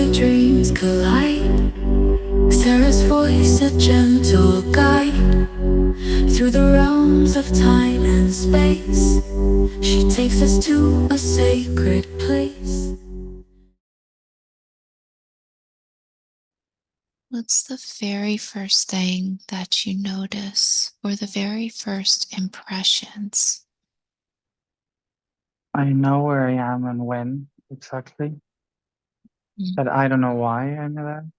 where dreams collide. Sarah's voice, a gentle guide through the realms of time and space. She takes us to a sacred place. What's the very first thing that you notice, or the very first impressions? I know where I am and when exactly, Mm. but I don't know why I know that.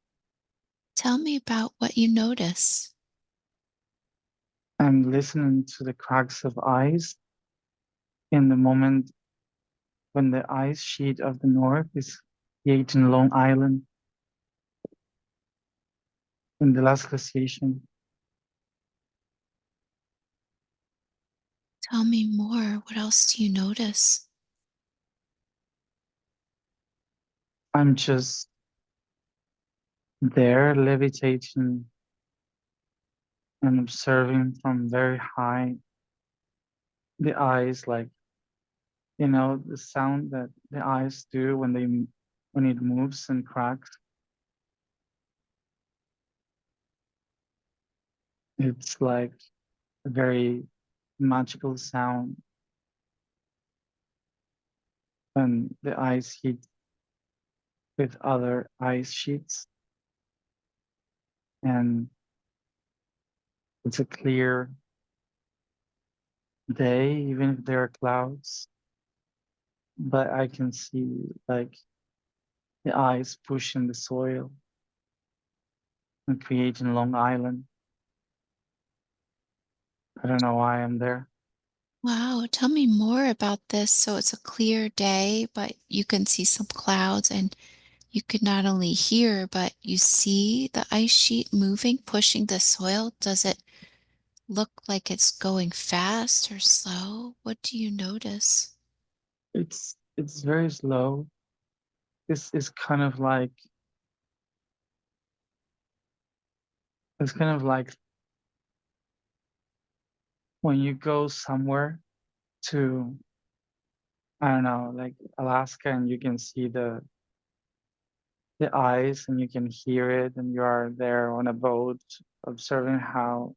Tell me about what you notice. I'm listening to the cracks of ice in the moment when the ice sheet of the north is creating Long Island in the last glaciation. Tell me more. What else do you notice? I'm just there levitating and observing from very high the ice, like, the sound that the ice do when it moves and cracks. It's like a very magical sound when the ice hits with other ice sheets, and it's a clear day, even if there are clouds, but I can see like the ice pushing the soil and creating Long Island. I don't know why I'm there. Wow, tell me more about this. So it's a clear day, but you can see some clouds, and you could not only hear, but you see the ice sheet moving, pushing the soil. Does it look like it's going fast or slow? What do you notice? It's very slow. This is kind of like it's kind of like when you go somewhere to, I don't know, like Alaska, and you can see the ice and you can hear it, and you are there on a boat observing how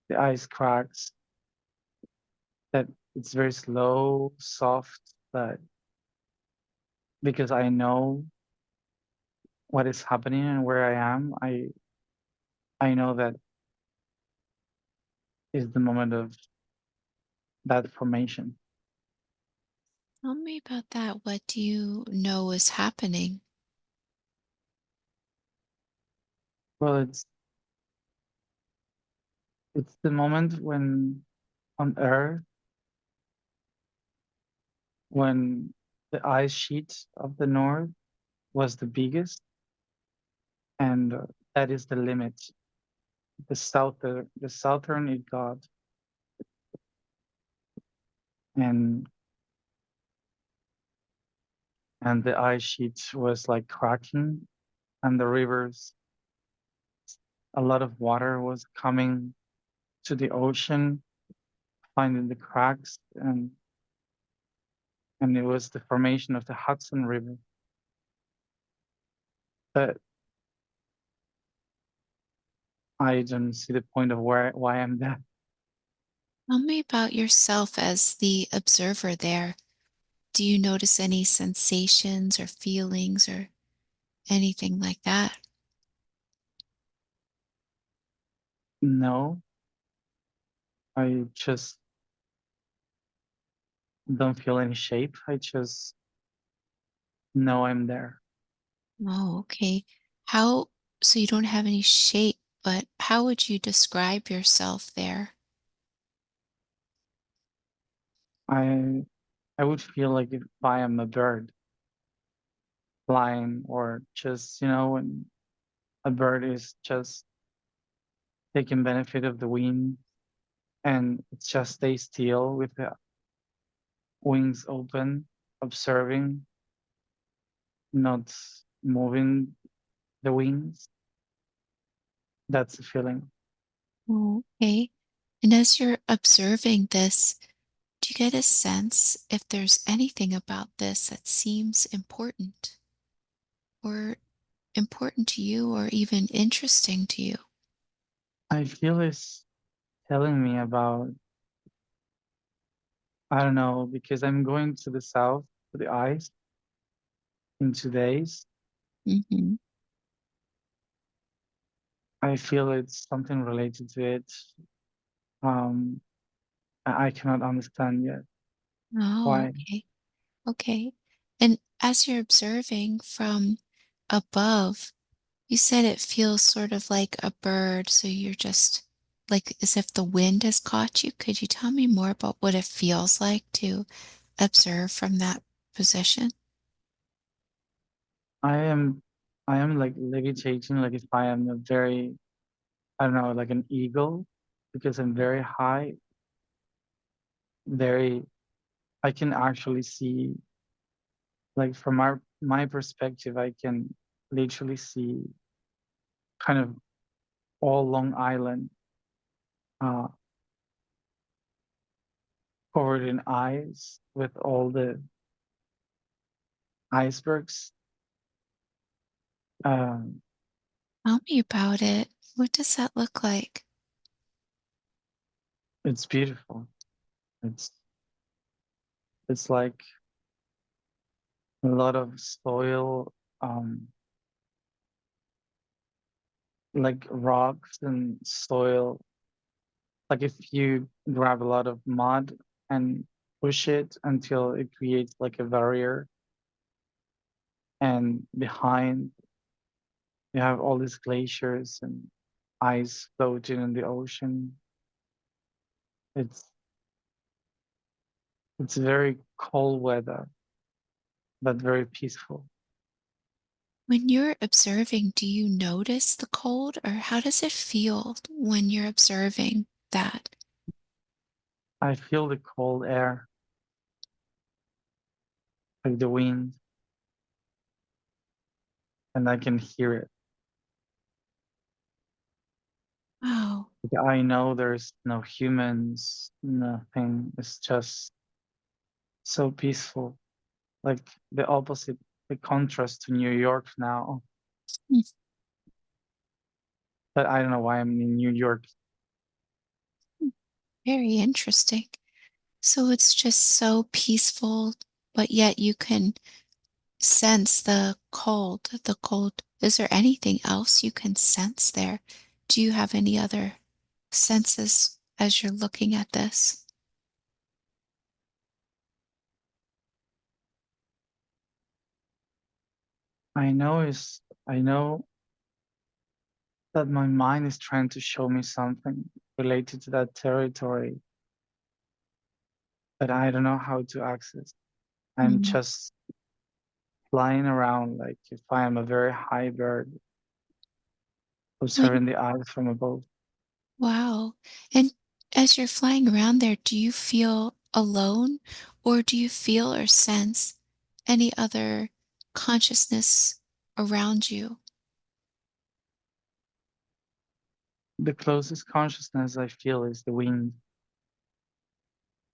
the ice cracks, that it's very slow, soft, but because I know what is happening and where I am, I know that is the moment of that formation. Tell me about that. What do you know is happening? Well, it's the moment when on Earth, when the ice sheet of the north was the biggest, and that is the limit. The southern it got, and the ice sheet was like cracking, and the rivers, a lot of water was coming to the ocean, finding the cracks, and it was the formation of the Hudson River. But I don't see the point of why I'm there. Tell me about yourself as the observer there. Do you notice any sensations or feelings or anything like that? No, I just don't feel any shape. I just know I'm there. Oh, okay. How, so you don't have any shape, but how would you describe yourself there? I I would feel like if I am a bird flying, or just, when a bird is just taking benefit of the wind and it just stays still with the wings open, observing, not moving the wings. That's the feeling. Oh, okay. And as you're observing this, do you get a sense if there's anything about this that seems important? Or important to you or even interesting to you? I feel it's telling me about, I don't know, because I'm going to the south, to the ice in 2 days. Hmm. I feel it's something related to it. Um, I cannot understand yet Oh, why. okay. Okay. And as you're observing from above, you said it feels sort of like a bird, so you're just like as if the wind has caught you. Could you tell me more about what it feels like to observe from that position? I am, I am like levitating, like if I am a very, I don't know, like an eagle, because I'm very high, very, I can actually see, like from my perspective, I can literally see kind of all Long Island uh, covered in ice with all the icebergs. Um, Tell me about it. What does that look like? it's beautiful. It's it's like a lot of soil, like rocks and soil. Like if you grab a lot of mud and push it until it creates like a barrier, and behind you have all these glaciers and ice floating in the ocean. It's it's very cold weather, but very peaceful. When you're observing, do you notice the cold or how does it feel when you're observing that? I feel the cold air, like the wind, and I can hear it. Wow. Like I know there's no humans, nothing. It's just so peaceful. Like the opposite, the contrast to New York now. Mm, But I don't know why I'm in New York. very interesting. So it's just so peaceful, but yet you can sense the cold. The cold. Is there anything else you can sense there? Do you have any other senses as you're looking at this? I know that my mind is trying to show me something related to that territory, but I don't know how to access. I'm Mm. just flying around like if I am a very high bird When observing the eyes from above. Wow. And as you're flying around there, do you feel alone or do you feel or sense any other consciousness around you? The closest consciousness I feel is the wind.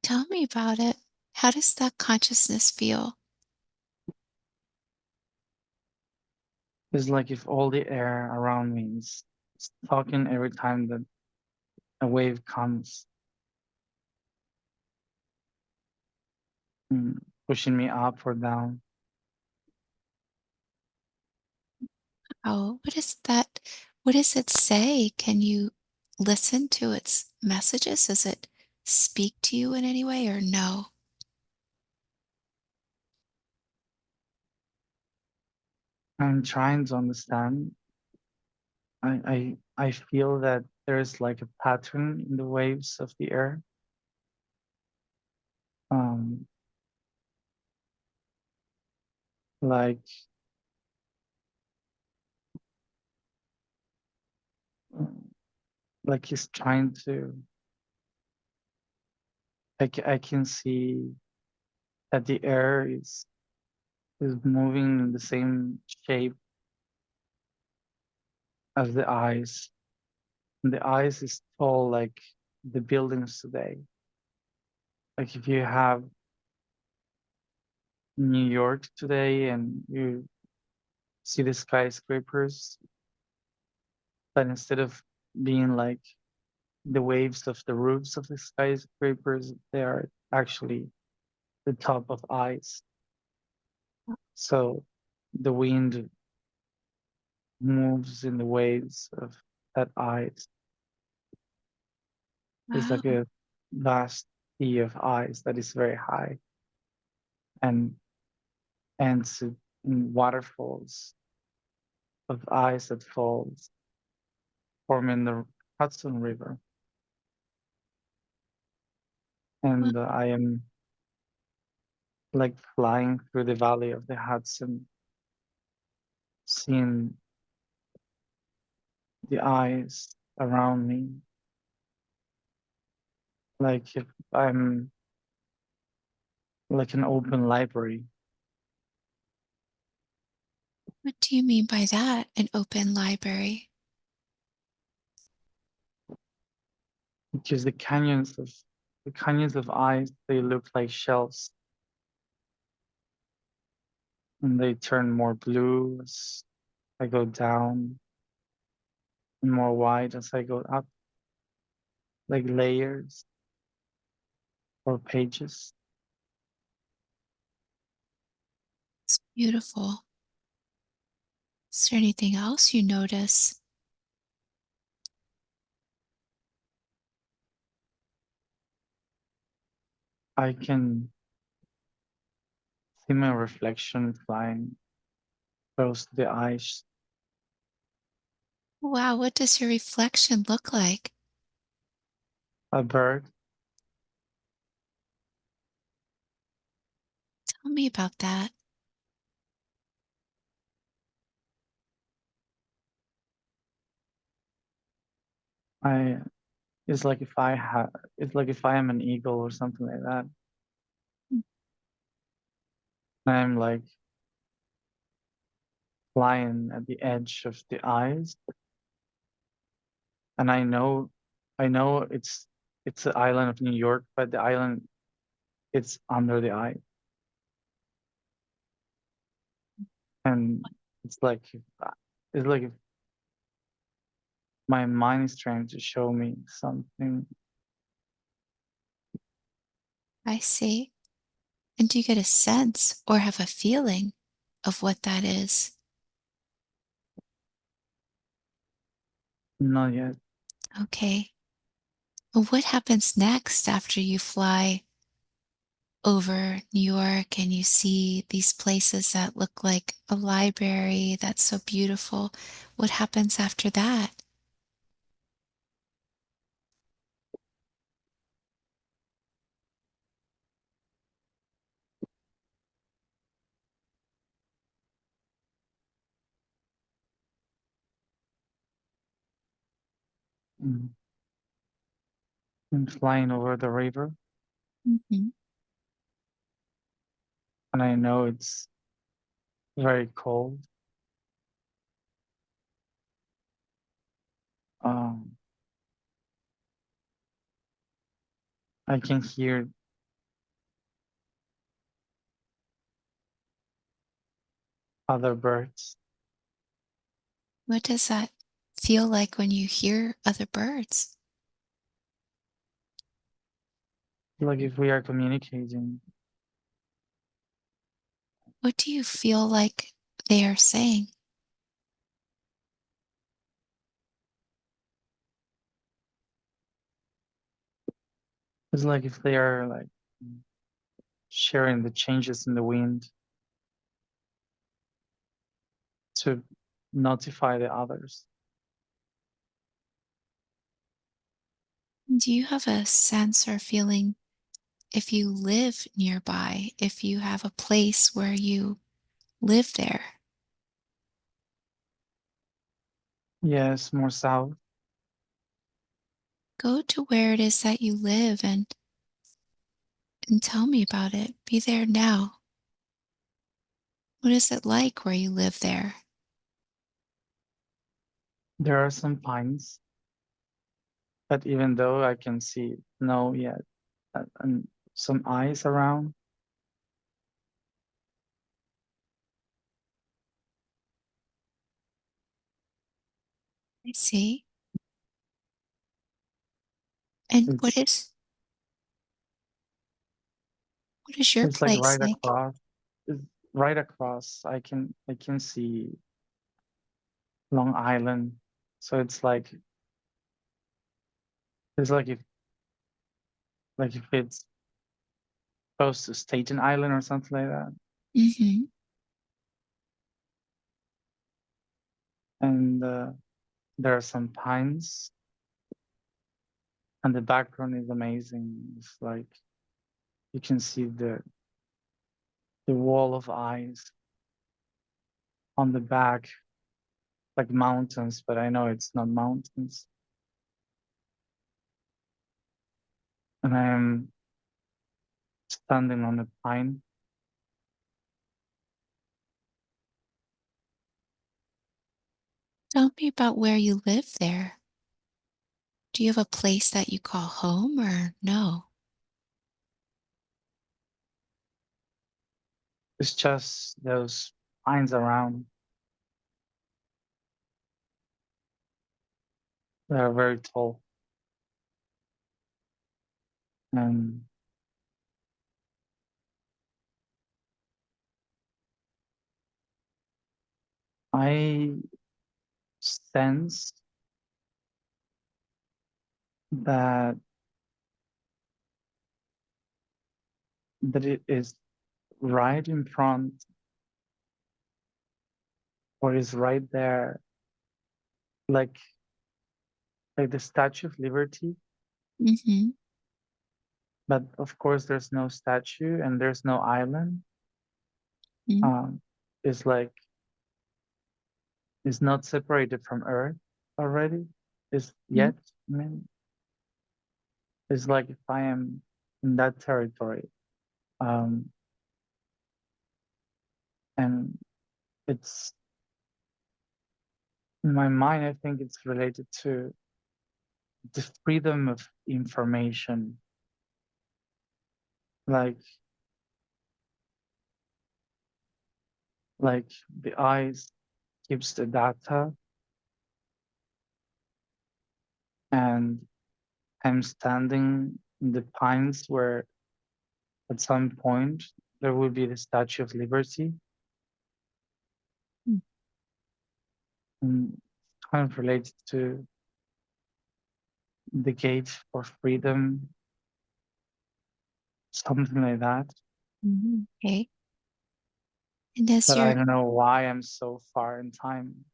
Tell me about it. How does that consciousness feel? It's like if all the air around me is talking every time that a wave comes, mm, pushing me up or down. Oh, what is that? What does it say? Can you listen to its messages? Does it speak to you in any way or no? I'm trying to understand. I feel that there's like a pattern in the waves of the air. Um, like mm, like he's trying to. I can see that the air is moving in the same shape as the eyes. And the eyes is tall like the buildings today. Like if you have New York today and you see the skyscrapers, but instead of being like the waves of the roofs of the skyscrapers, they are actually the top of ice. So the wind moves in the waves of that ice. It's Wow. like a vast sea of ice that is very high and ends in waterfalls of ice that falls, forming the Hudson River. Wow. And I am like flying through the valley of the Hudson, seeing the ice around me, like if I'm like an open library, What do you mean by that? An open library? because the canyons of ice, they look like shells and they turn more blue as I go down and more white as I go up, like layers or pages. It's beautiful. Is there anything else you notice? I can see my reflection flying close to the ice. Wow, what does your reflection look like? A bird, Tell me about that. I it's like if I have it's like if I am an eagle or something like that. Mm. I'm like flying at the edge of the ice, and I know it's the island of New York, but the island it's under the ice, and it's like it's like if my mind is trying to show me something. I see. And do you get a sense or have a feeling of what that is? Not yet. Okay. Well, what happens next after you fly over New York and you see these places that look like a library that's so beautiful? What happens after that? Mm. I'm flying over the river, Mhm. and I know it's very cold. Um, I can hear other birds. What does that feel like when you hear other birds? Like if we are communicating, What do you feel like they are saying? it's like if they are like sharing the changes in the wind to notify the others. Do you have a sense or feeling if you live nearby, if you have a place where you live there? Yes, more south. Go to where it is that you live and tell me about it. Be there now. What is it like where you live there? There are some pines, but even though I can see snow yet and some ice around, I see. And what It's is what is your it's like place right like? across. It's right across. I can see Long Island. So it's like if it's close to Staten Island or something like that. Mm-hmm. And there are some pines, and the background is amazing. It's like you can see the wall of ice on the back, like mountains, but I know it's not mountains. And I am standing on a pine. Tell me about where you live there. Do you have a place that you call home or no? It's just those pines around that are very tall. And I sense that it is right in front or is right there, like the Statue of Liberty. Mm-hmm. But of course, there's no statue and there's no island. Mm-hmm. Um, it's like it's not separated from Earth already. Is yet. I mean, it's like if I am in that territory, um, and it's in my mind. I think it's related to the freedom of information. Like like the eyes keeps the data, and I'm standing in the pines where at some point there will be the Statue of Liberty, Mm-hmm. and kind of related to the gate for freedom, something like that. Okay. And as But I you're, don't know why I'm so far in time.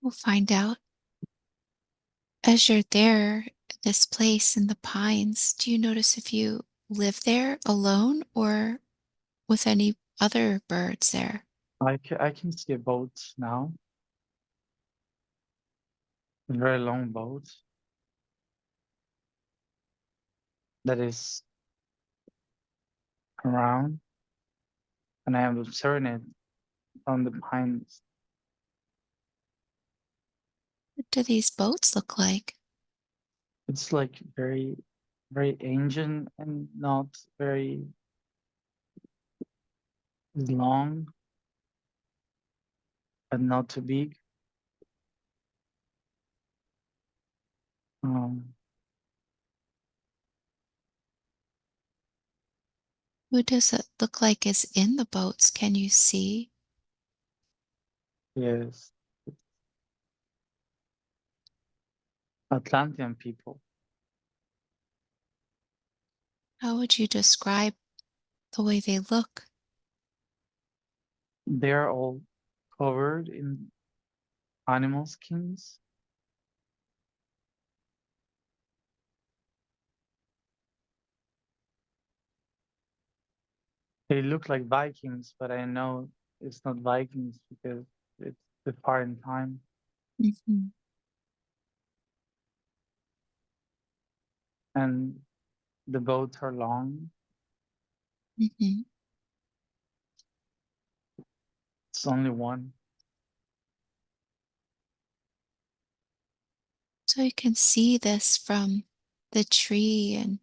we'll find out. As you're there, this place in the pines, do you notice if you live there alone or with any other birds there? I can see a boat now, a very long boat that is around, and I am observing it from the pines. What do these boats look like? It's like very, very ancient and not very long, but not too big. Um, Who does it look like is in the boats? Can you see? yes, Atlantean people. How would you describe the way they look? They're all covered in animal skins. They look like Vikings, but I know it's not Vikings because it's the far in time. Hmm. And the boats are long. Hmm. It's only one. So you can see this from the tree. And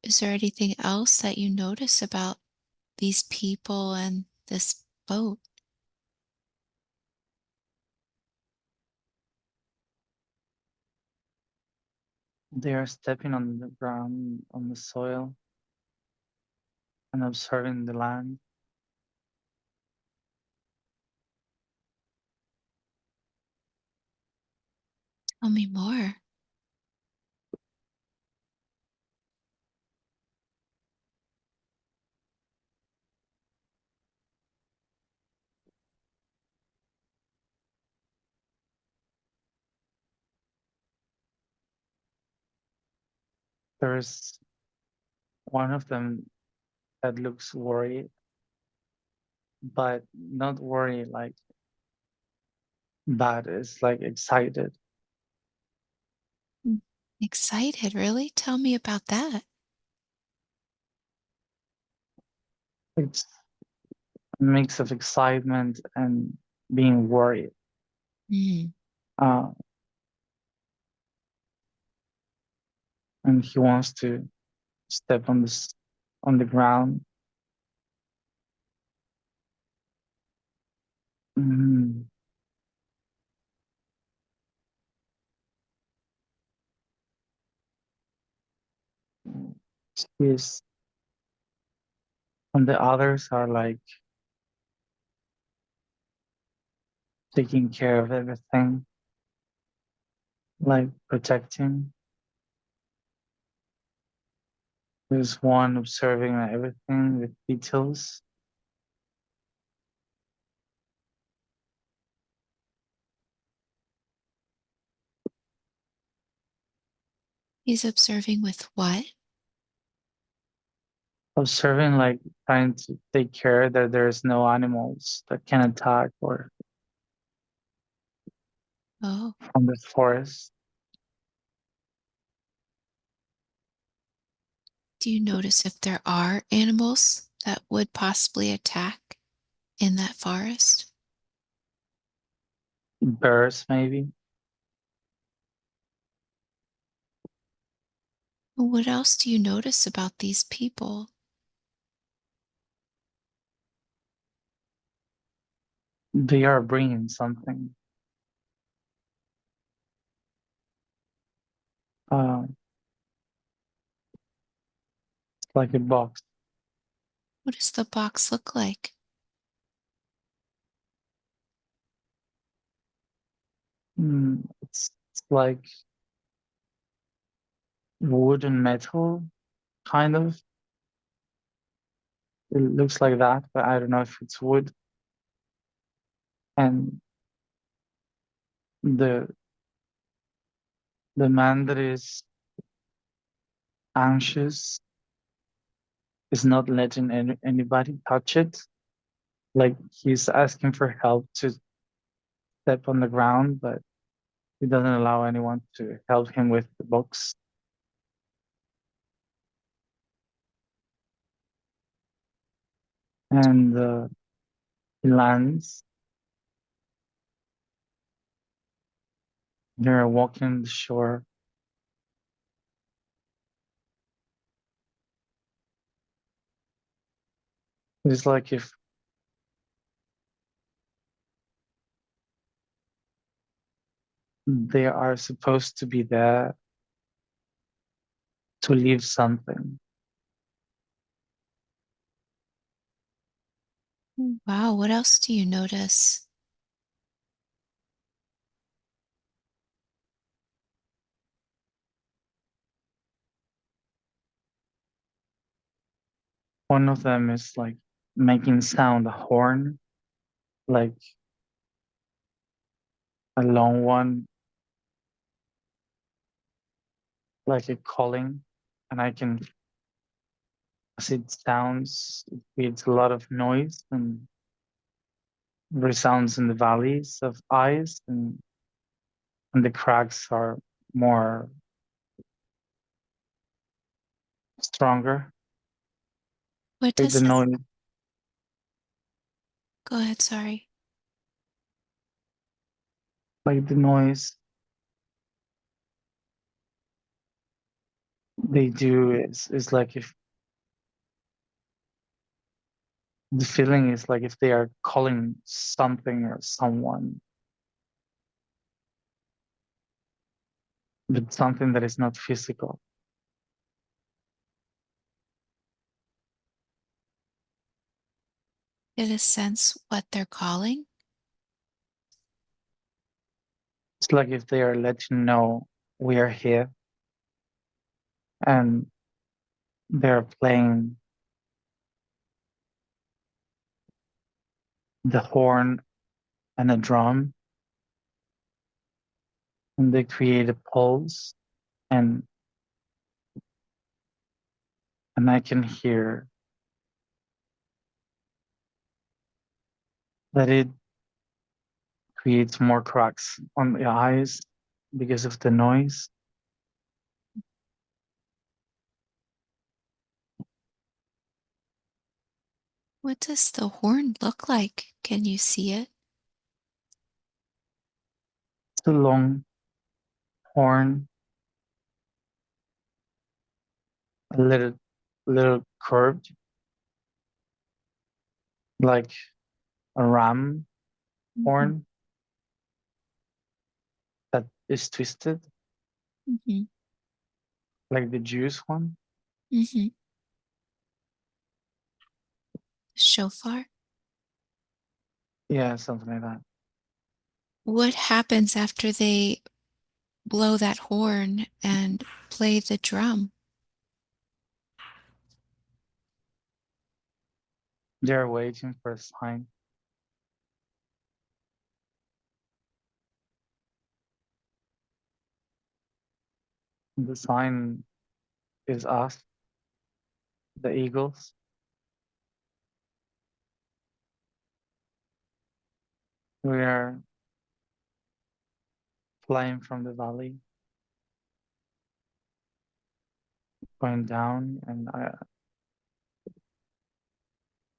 is there anything else that you notice about these people and this boat? They are stepping on the ground, on the soil, and observing the land. Tell me more. There's one of them that looks worried, but not worried like bad. It's like excited. Mm. Excited, really? Tell me about that. It's a mix of excitement and being worried. Mm. Uh, and he wants to step on on the ground. Mm. He's, and the others are like taking care of everything, like protecting. There's one observing everything with details. He's observing with what? Observing, like trying to take care that there's no animals that can attack or Oh, from the forest. do you notice if there are animals that would possibly attack in that forest? Bears, maybe. What else do you notice about these people? They are bringing something. Uh, it's like a box. What does the box look like? It's like wood and metal, kind of. It looks like that, but I don't know if it's wood. And the the man that is anxious is not letting anybody touch it. Like he's asking for help to step on the ground, but he doesn't allow anyone to help him with the box. And he lands. They're walking the shore. It's like if they are supposed to be there to leave something. Wow, what else do you notice? One of them is like making sound, a horn, like a long one, like a calling. And I can, as it sounds, it creates a lot of noise and resounds in the valleys of ice, and the cracks are more stronger. What Like the does this? noise, Go ahead, sorry. like the noise they do is like if the feeling is like if they are calling something or someone. but something that is not physical. Get a sense what they're calling? It's like if they are letting know we are here, and they're playing the horn and a drum, and they create a pulse, and I can hear that it creates more cracks on the eyes because of the noise. What does the horn look like? Can you see it? It's a long horn, a little curved, like a ram Mm-hmm. horn that is twisted, Mm-hmm. like the Jews one. Mm-hmm. Shofar? Yeah, something like that. What happens after they blow that horn and play the drum? They're waiting for a sign. The sign is us, the eagles. We are flying from the valley, going down, and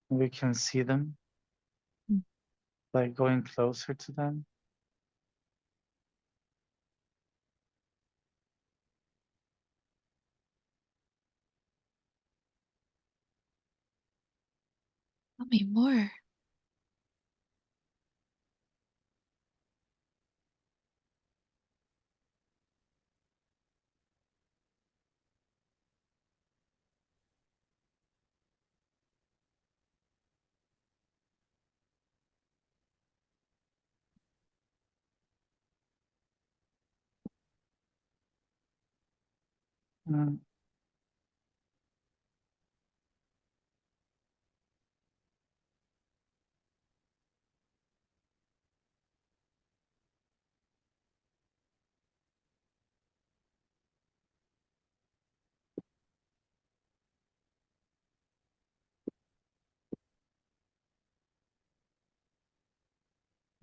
we can see them, like going closer to them. Tell me more. Mm.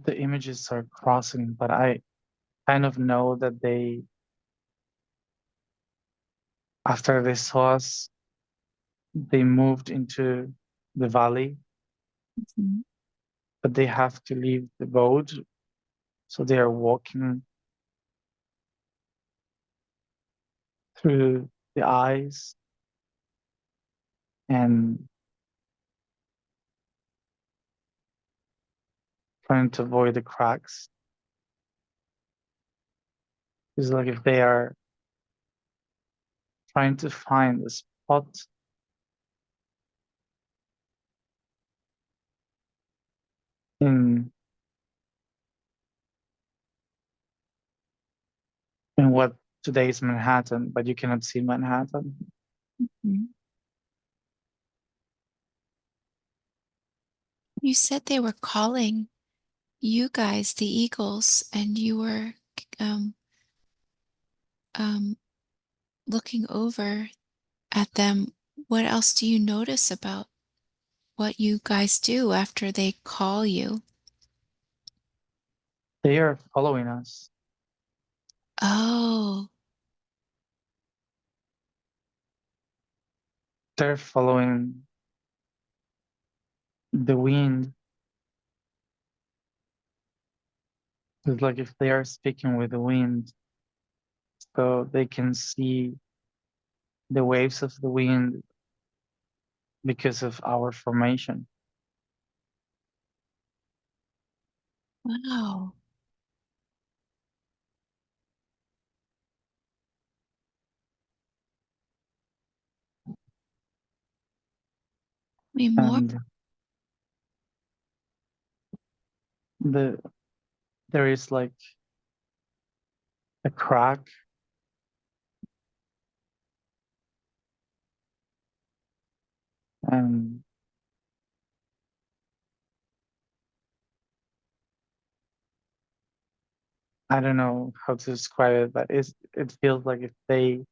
The images are crossing, but I kind of know that after they saw us, they moved into the valley, Mhm. but they have to leave the boat. So they are walking through the ice and trying to avoid the cracks. It's like if they are trying to find a spot in what today is Manhattan, but you cannot see Manhattan. Mhm. You said they were calling you guys the Eagles, and you were um, um, looking over at them. What else do you notice about what you guys do after they call you? They are following us. Oh, They're following the wind. It's like if they are speaking with the wind, so they can see the waves of the wind because of our formation. wow. me more. And there is like a crack, and I don't know how to describe it, but it feels like if they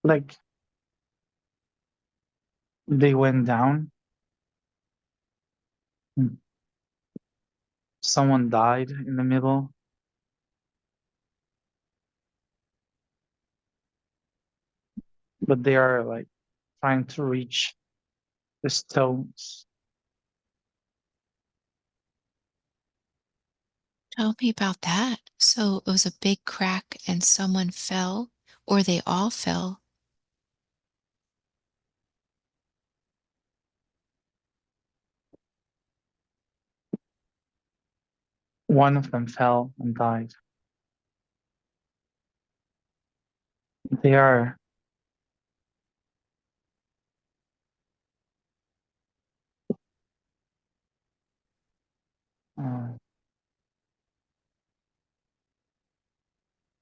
like they went down and someone died in the middle, but they are like trying to reach the stones. Tell me about that. So it was a big crack and someone fell, or they all fell. One of them fell and died. They are uh,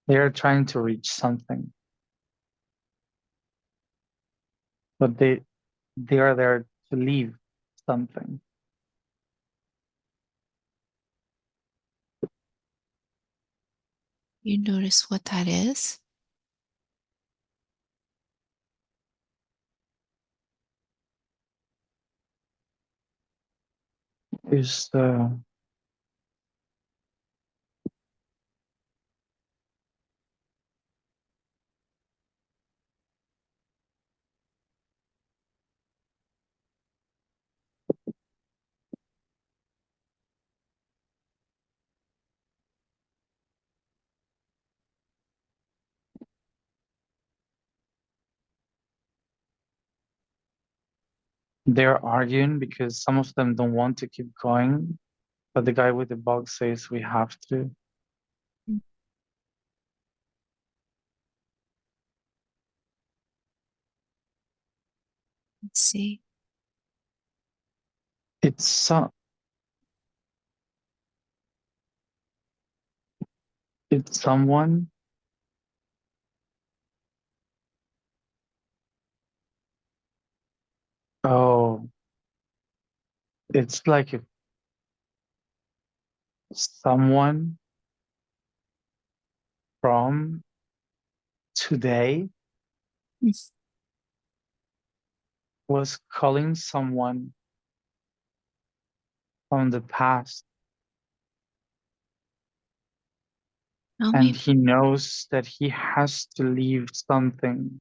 they are trying to reach something, but they are there to leave something. You notice what that is? Is they're arguing because some of them don't want to keep going, but the guy with the box says we have to. Let's see. It's so, it's someone. Oh, it's like if someone from today Mm. was calling someone from the past, Tell and me. he knows that he has to leave something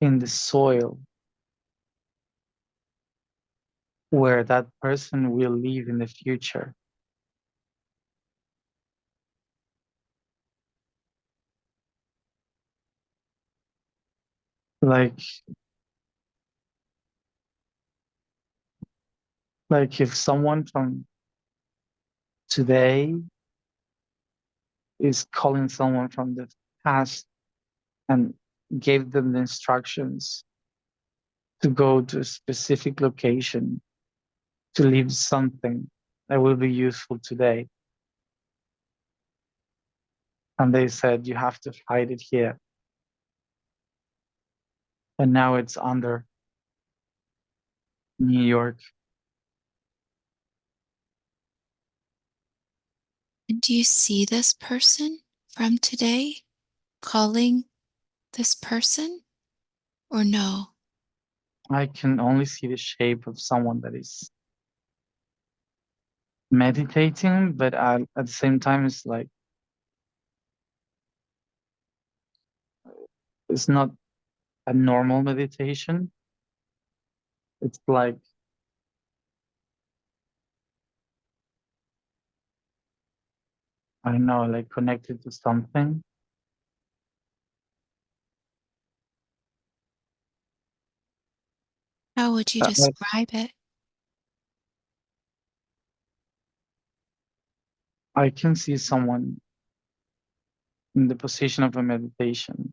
in the soil where that person will live in the future. Like, like if someone from today is calling someone from the past and gave them the instructions to go to a specific location to leave something that will be useful today. And they said, you have to hide it here. And now it's under New York. And do you see this person from today calling this person or no? I can only see the shape of someone that is meditating, but at the same time, it's like, it's not a normal meditation. It's like, I don't know, like connected to something. How would you Uh, describe it? I can see someone in the position of a meditation,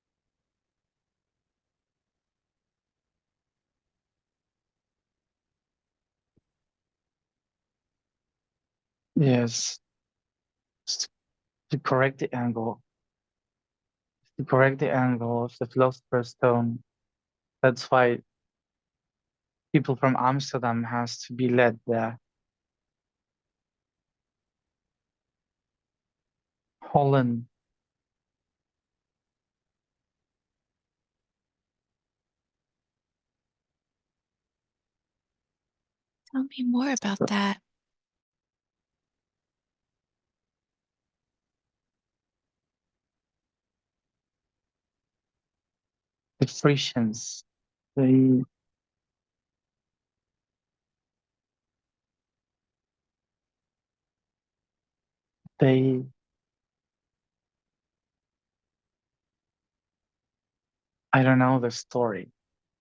Yes, to correct the angle, to correct the angle of the philosopher's stone. That's why people from Amsterdam has to be led there. Holland, Tell me more about that. the Frisians, they they I don't know the story.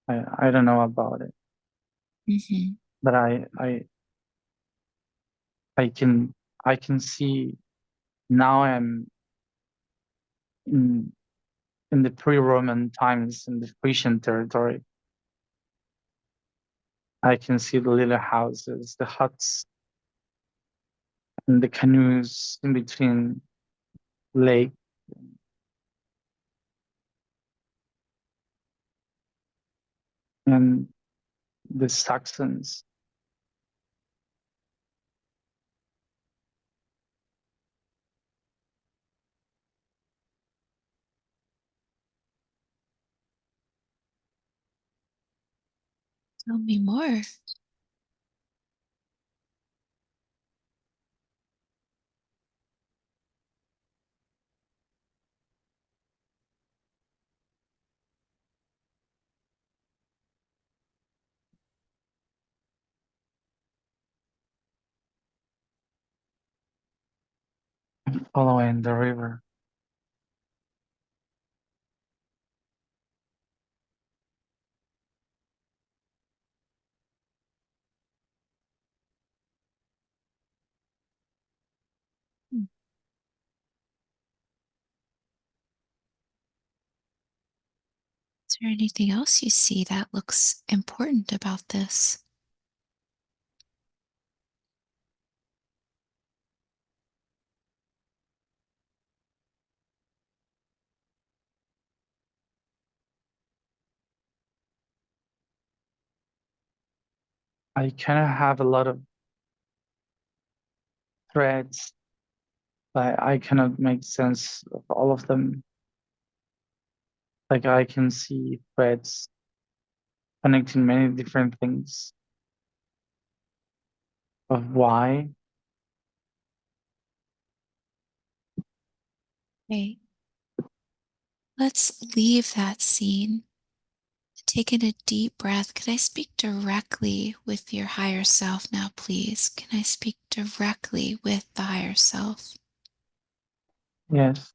I don't know about it, Hmm. but I can I can see now I'm in in the pre-Roman times in the Frisian territory. I can see the little houses, the huts, and the canoes in between lake. And the Saxons. Tell me more. Following the river. Hmm. Is there anything else you see that looks important about this? I kind of have a lot of threads, but I cannot make sense of all of them. Like I can see threads connecting many different things of why. Okay, let's leave that scene. Take in a deep breath. Could I speak directly with your higher self now, please? Can I speak directly with the higher self? Yes,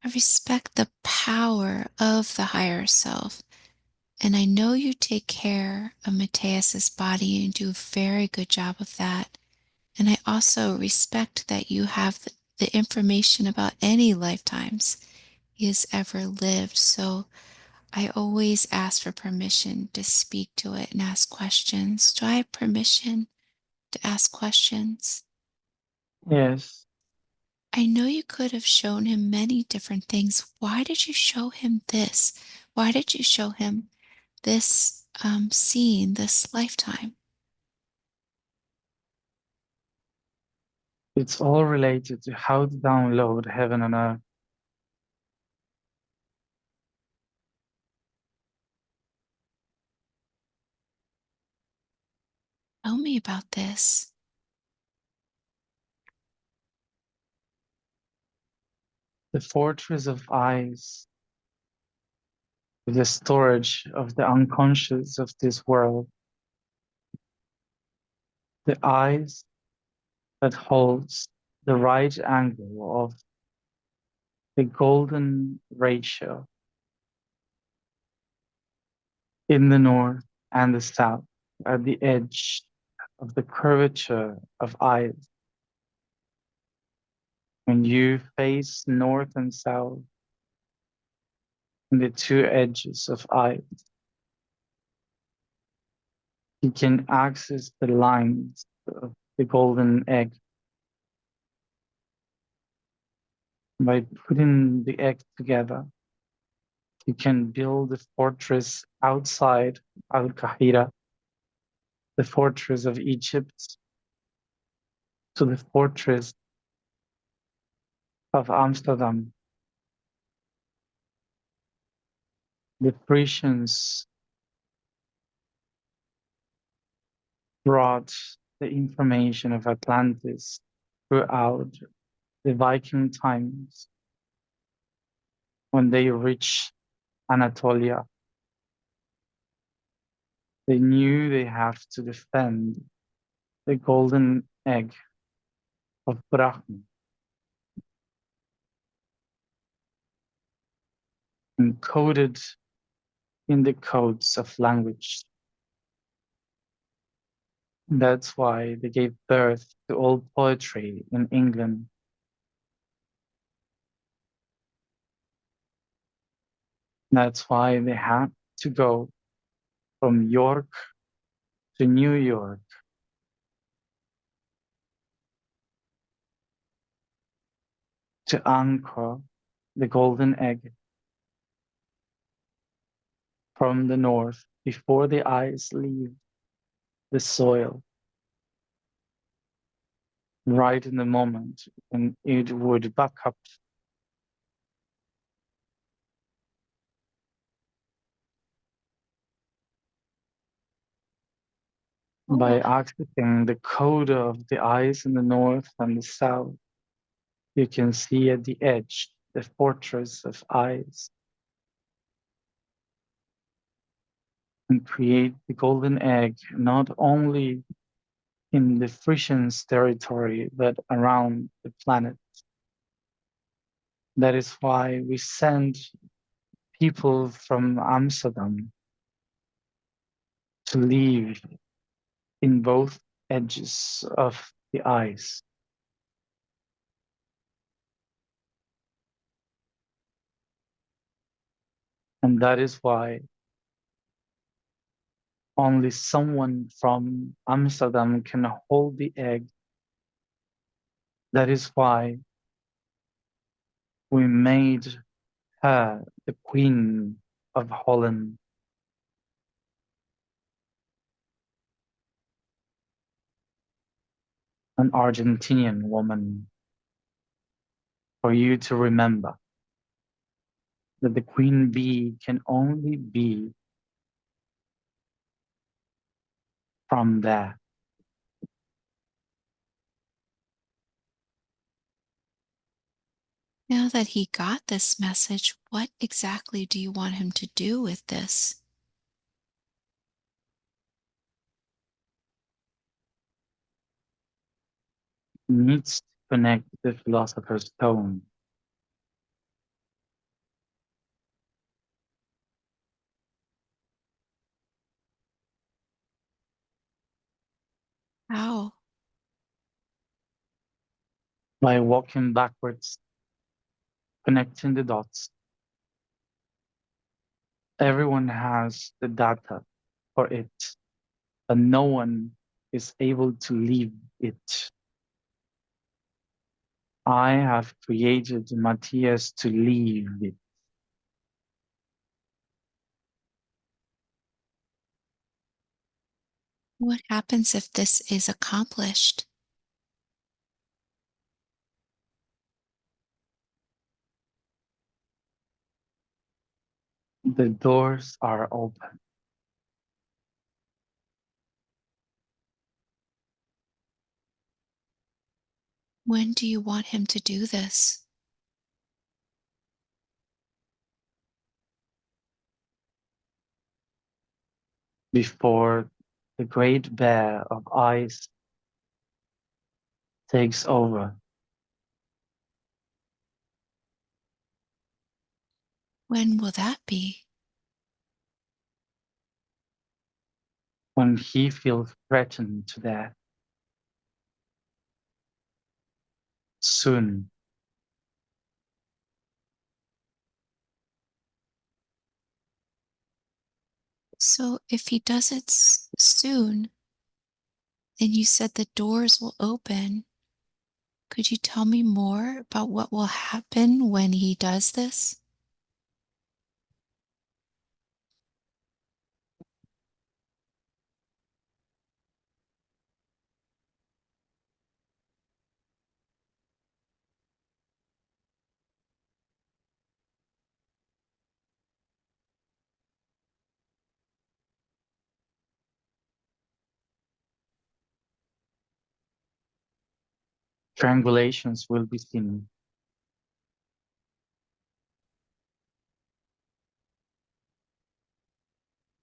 I respect the power of the higher self. And I know you take care of Matthias's body and do a very good job of that. And I also respect that you have the information about any lifetimes he has ever lived. So I always ask for permission to speak to it and ask questions. Do I have permission to ask questions? yes. I know you could have shown him many different things. Why did you show him this? Why did you show him this scene, this lifetime? It's all related to how to download heaven and earth. Tell me about this. The fortress of eyes, the storage of the unconscious of this world. The eyes that holds the right angle of the golden ratio in the north and the south at the edge of the curvature of eyes. When you face north and south in the two edges of eyes, you can access the lines of the golden egg By putting the egg together, you can build a fortress outside Al-Qahira, the fortress of Egypt, to the fortress of Amsterdam. The Frisians brought the information of Atlantis throughout the Viking times when they reached Anatolia. They knew they have to defend the golden egg of Breskman, encoded in the codes of language. That's why they gave birth to old poetry in England. That's why they had to go from York to New York to anchor the golden egg from the north before the ice leave the soil, right in the moment when it would back up by accessing the code of the ice in the north and the south. You can see at the edge the fortress of ice and create the golden egg not only in the Frisians' territory but around the planet. That is why we send people from Amsterdam to live in both edges of the ice. And that is why only someone from Amsterdam can hold the egg. That is why we made her the Queen of Holland. An Argentinian woman, for you to remember that the queen bee can only be from there. Now that he got this message, what exactly do you want him to do with this? He needs to connect the philosopher's stone. How? By walking backwards, connecting the dots. Everyone has the data for it, but no one is able to leave it. I have created Matías to leave it. What happens if this is accomplished? The doors are open. When do you want him to do this? Before the great bear of ice takes over. When will that be? When he feels threatened to death. Soon. So if he does it soon, then you said the doors will open. Could you tell me more about what will happen when he does this? Triangulations will be seen.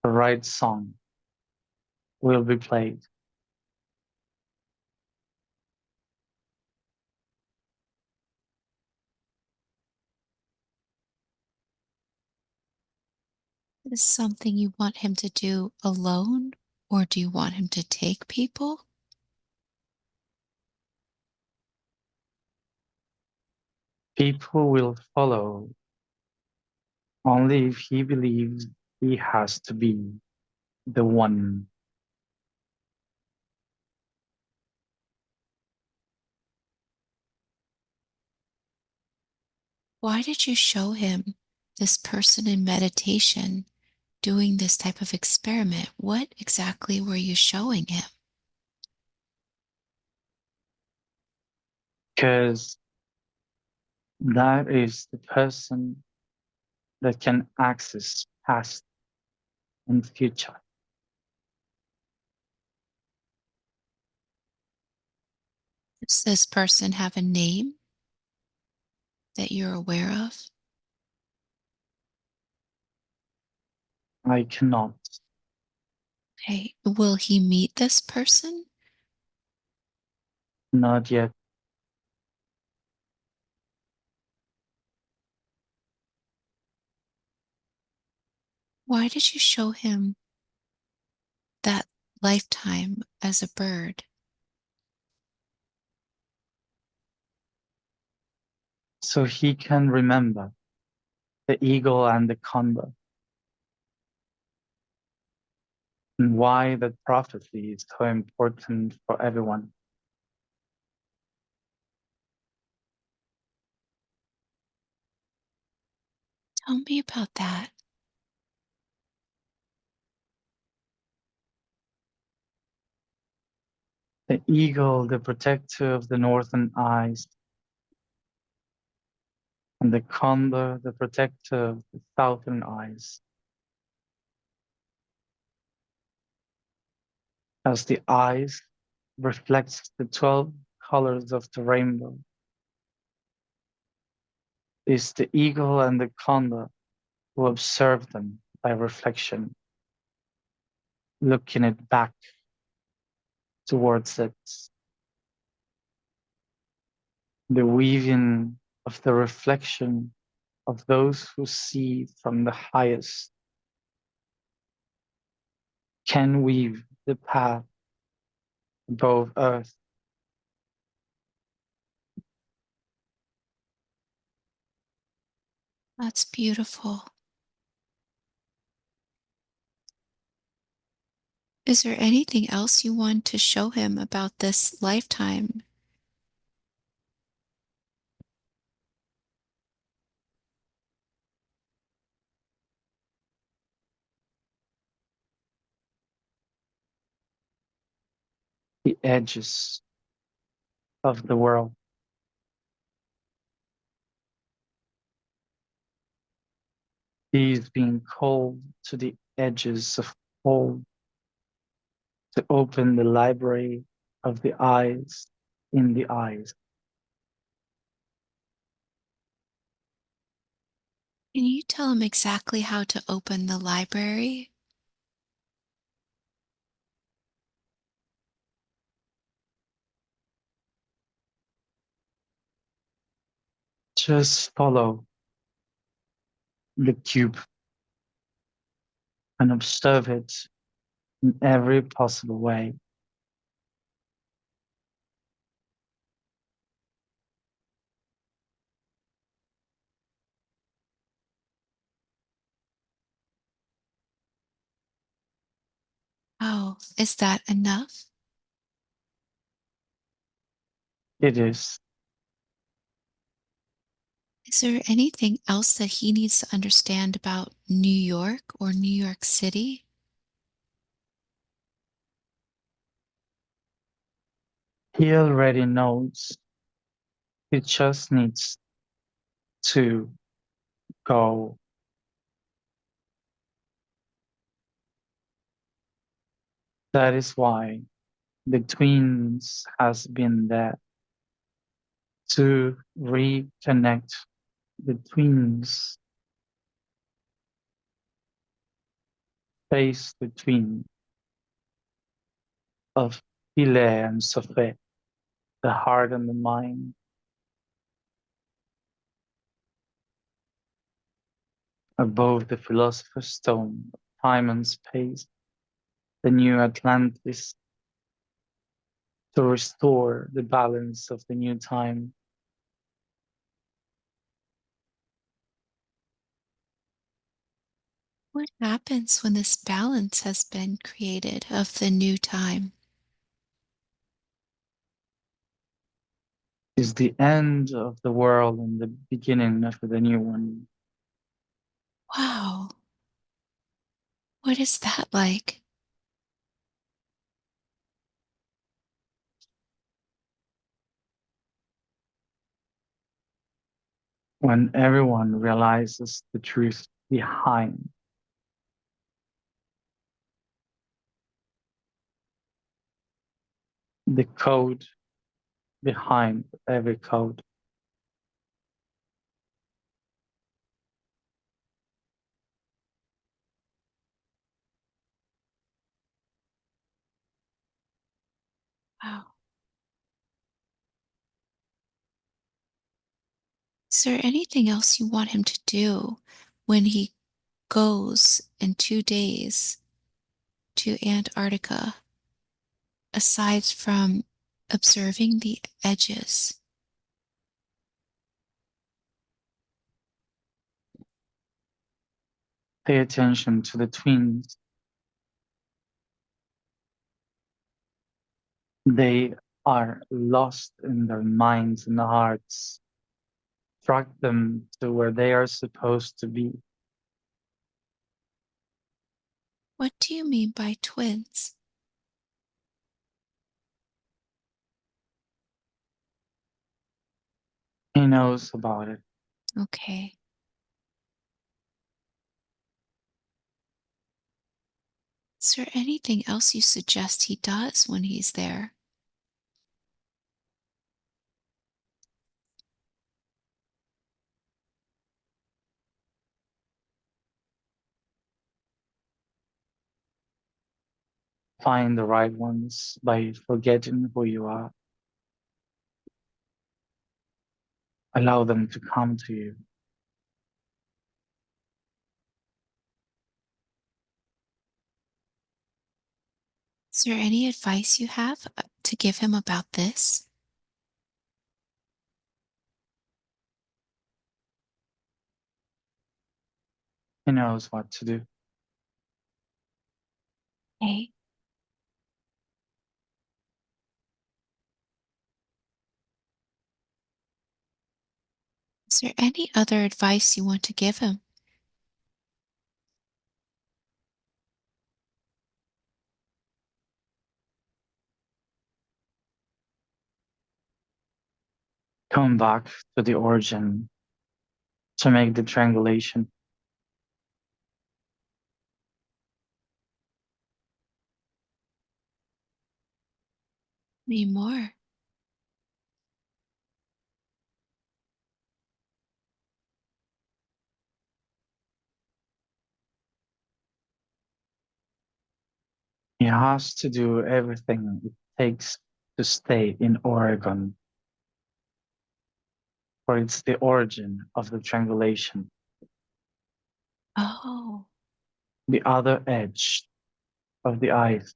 The right song will be played. Is something you want him to do alone, or do you want him to take people? People will follow only if he believes he has to be the one. Why did you show him this person in meditation doing this type of experiment? What exactly were you showing him? Because that is the person that can access past and future. Does this person have a name that you're aware of? I cannot. Okay, will he meet this person? Not yet. Why did you show him that lifetime as a bird? So he can remember the eagle and the condor, and why that prophecy is so important for everyone. Tell me about that. The eagle, the protector of the northern eyes, and the condor, the protector of the southern eyes. As the eyes reflects the 12 colors of the rainbow, is the eagle and the condor who observe them by reflection, looking it back towards it. The weaving of the reflection of those who see from the highest can weave the path above earth. That's beautiful. Is there anything else you want to show him about this lifetime? The edges of the world. He is being called to the edges of whole to open the library of the eyes in the eyes. Can you tell him exactly how to open the library? Just follow the cube and observe it in every possible way. Oh, is that enough? It is. Is there anything else that he needs to understand about New York or New York City? He already knows. He just needs to go. That is why the twins has been there to reconnect the twins, face the twin of Ile and Sophie, the heart and the mind, above the philosopher's stone, time and space, the new Atlantis, to restore the balance of the new time. What happens when this balance has been created of the new time? Is the end of the world and the beginning of the new one. Wow. What is that like? When everyone realizes the truth behind the code, behind every code. Wow. Is there anything else you want him to do when he goes in 2 days to Antarctica, aside from observing the edges? Pay attention to the twins. They are lost in their minds and hearts. Track them to where they are supposed to be. What do you mean by twins? He knows about it. Okay. Is there anything else you suggest he does when he's there? Find the right ones by forgetting who you are. Allow them to come to you. Is there any advice you have to give him about this? He knows what to do. Okay. Is there any other advice you want to give him? Come back to the origin to make the triangulation. Me more. He has to do everything it takes to stay in Oregon, for it's the origin of the triangulation, Oh, the other edge of the ice.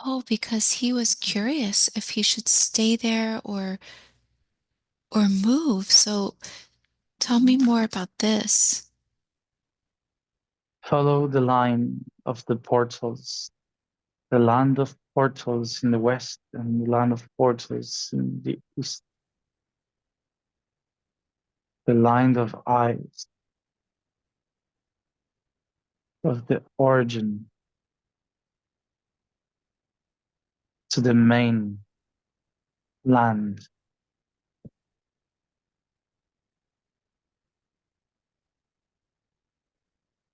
oh, because he was curious if he should stay there or move. So tell me more about this. Follow the line of the portals, the land of portals in the west and the land of portals in the east. The line of eyes of the origin to the main land.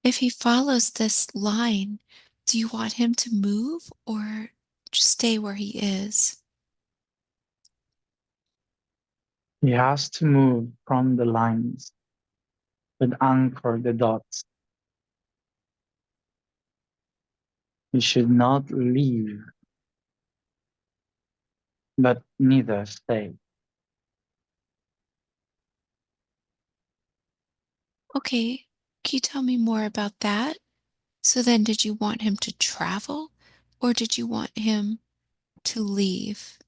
If he follows this line, do you want him to move or just stay where he is? He has to move from the lines that anchor the dots. He should not leave, but neither stay. Okay, can you tell me more about that? So then, did you want him to travel or did you want him to leave?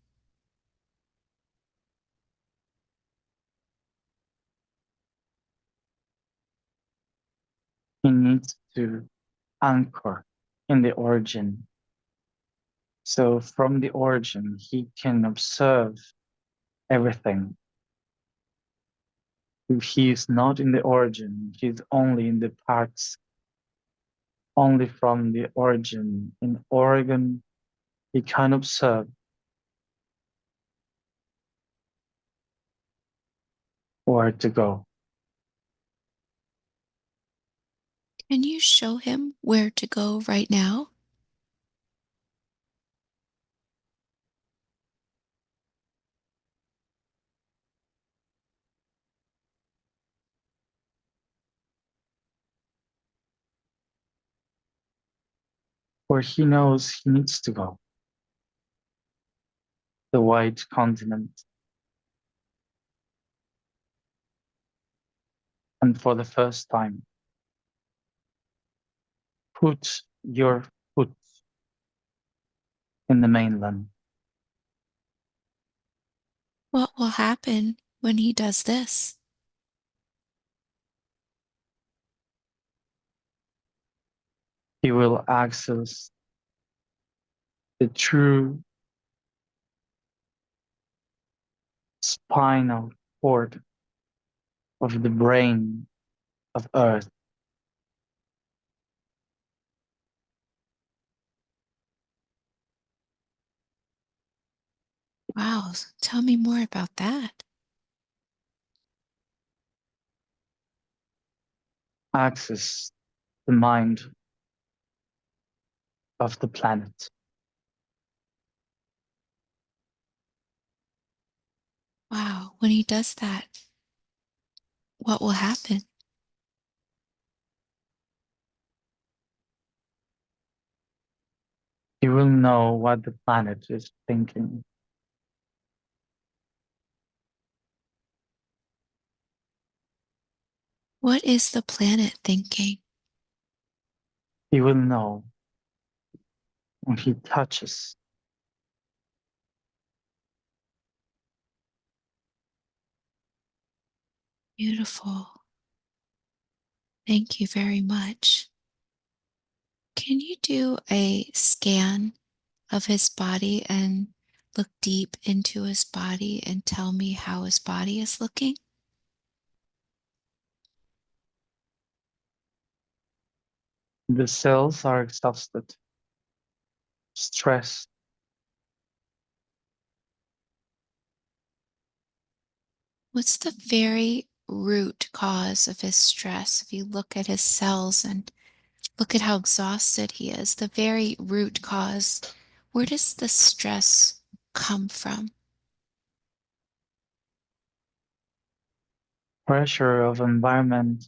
He needs to anchor in the origin. So from the origin, he can observe everything. If he is not in the origin, he is only in the parts, only from the origin. In Oregon, he can observe where to go. Can you show him where to go right now? Where he knows he needs to go. The white continent. And for the first time, put your foot in the mainland. What will happen when he does this? He will access the true spinal cord of the brain of Earth. Wow, tell me more about that. Access the mind of the planet. Wow, when he does that, what will happen? He will know what the planet is thinking. What is the planet thinking? He will know when he touches. Beautiful. Thank you very much. Can you do a scan of his body and look deep into his body and tell me how his body is looking? The cells are exhausted, stressed. What's the very root cause of his stress? If you look at his cells and look at how exhausted he is, the very root cause, where does the stress come from? Pressure of environment,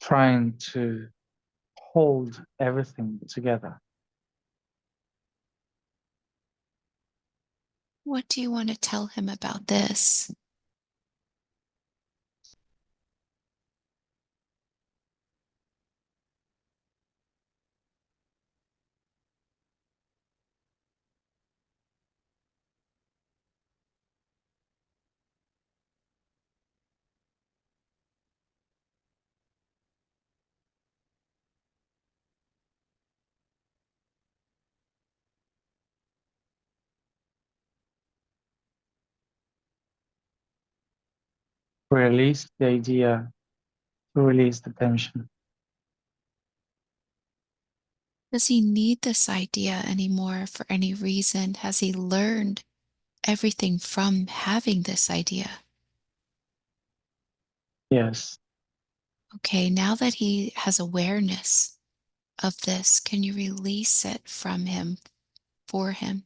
trying to hold everything together. What do you want to tell him about this? release the idea, to release the tension. Does he need this idea anymore for any reason? Has he learned everything from having this idea? Yes, Okay, now that he has awareness of this, can you release it from him, for him?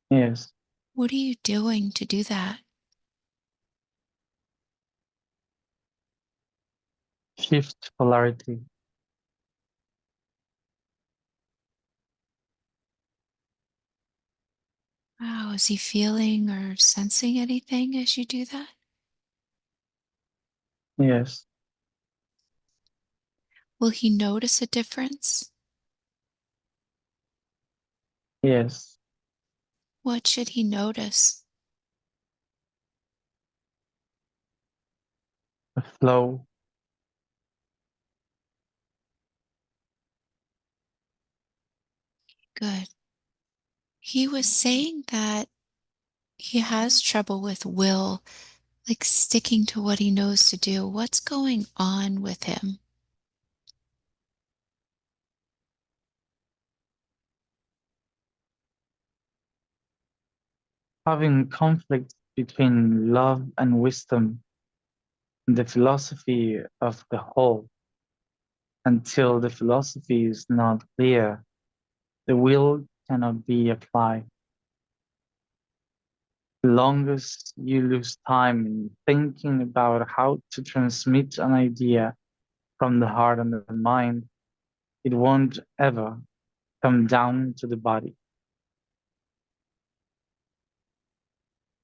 yes. What are you doing to do that? Shift polarity. Wow, is he feeling or sensing anything as you do that? Yes, Will he notice a difference? yes. What should he notice? The flow. Good. He was saying that he has trouble with will, like sticking to what he knows to do. What's going on with him? Having conflict between love and wisdom, the philosophy of the whole. Until the philosophy is not clear, the will cannot be applied. The longest you lose time in thinking about how to transmit an idea from the heart and the mind, it won't ever come down to the body.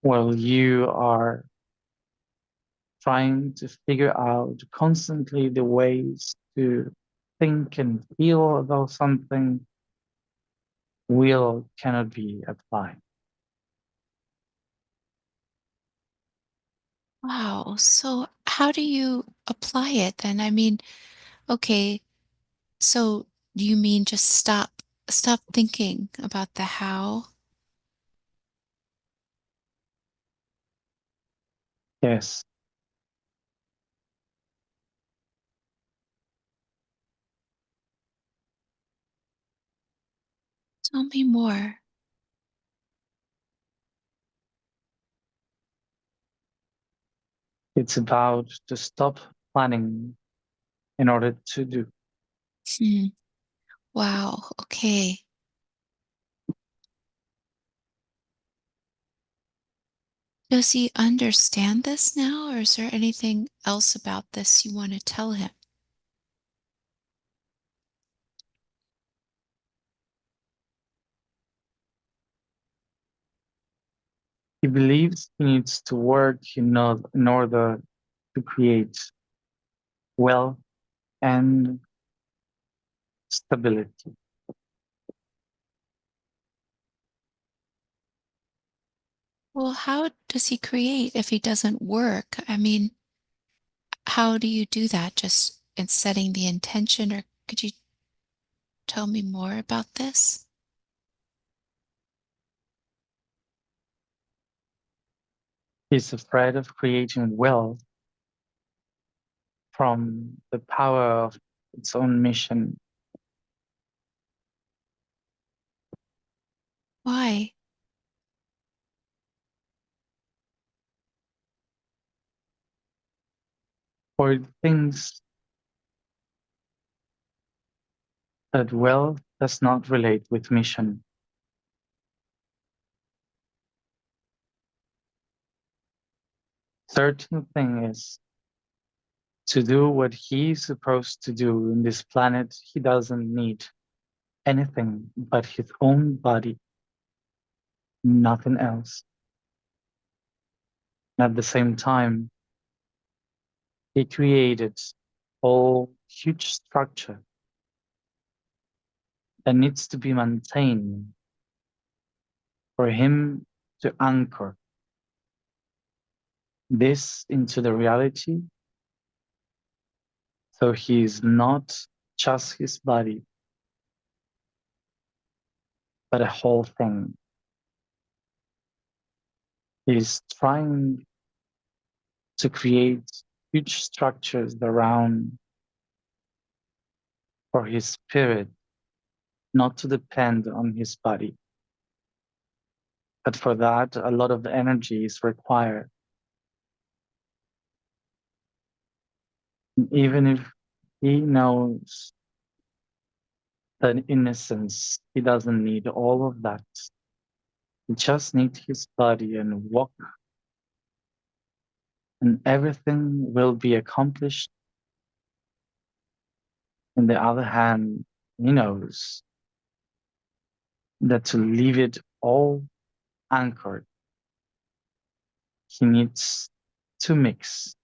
While you are trying to figure out constantly the ways to think and feel about something, will cannot be applied. Wow. So, how do you apply it then? I mean, okay, so do you mean just stop thinking about the how? Yes, Tell me more. it's about to stop planning in order to do. Hmm. Wow. Okay. Does he understand this now, or is there anything else about this you want to tell him? He believes he needs to work in order to create wealth and stability. Well, how does he create if he doesn't work? I mean, how do you do that? Just in setting the intention, or could you tell me more about this? He's afraid of creating wealth from the power of its own mission, Why? for it thinks that wealth does not relate with mission. Certain thing is to do what he's supposed to do in this planet, he doesn't need anything but his own body, nothing else. And at the same time, he created whole huge structure that needs to be maintained for him to anchor this into the reality. So he's not just his body, but a whole thing. He's trying to create huge structures around for his spirit not to depend on his body. But for that, a lot of energy is required. And even if he knows that in essence, he doesn't need all of that. He just needs his body and walk, and everything will be accomplished. On the other hand, he knows that to leave it all anchored, he needs to mix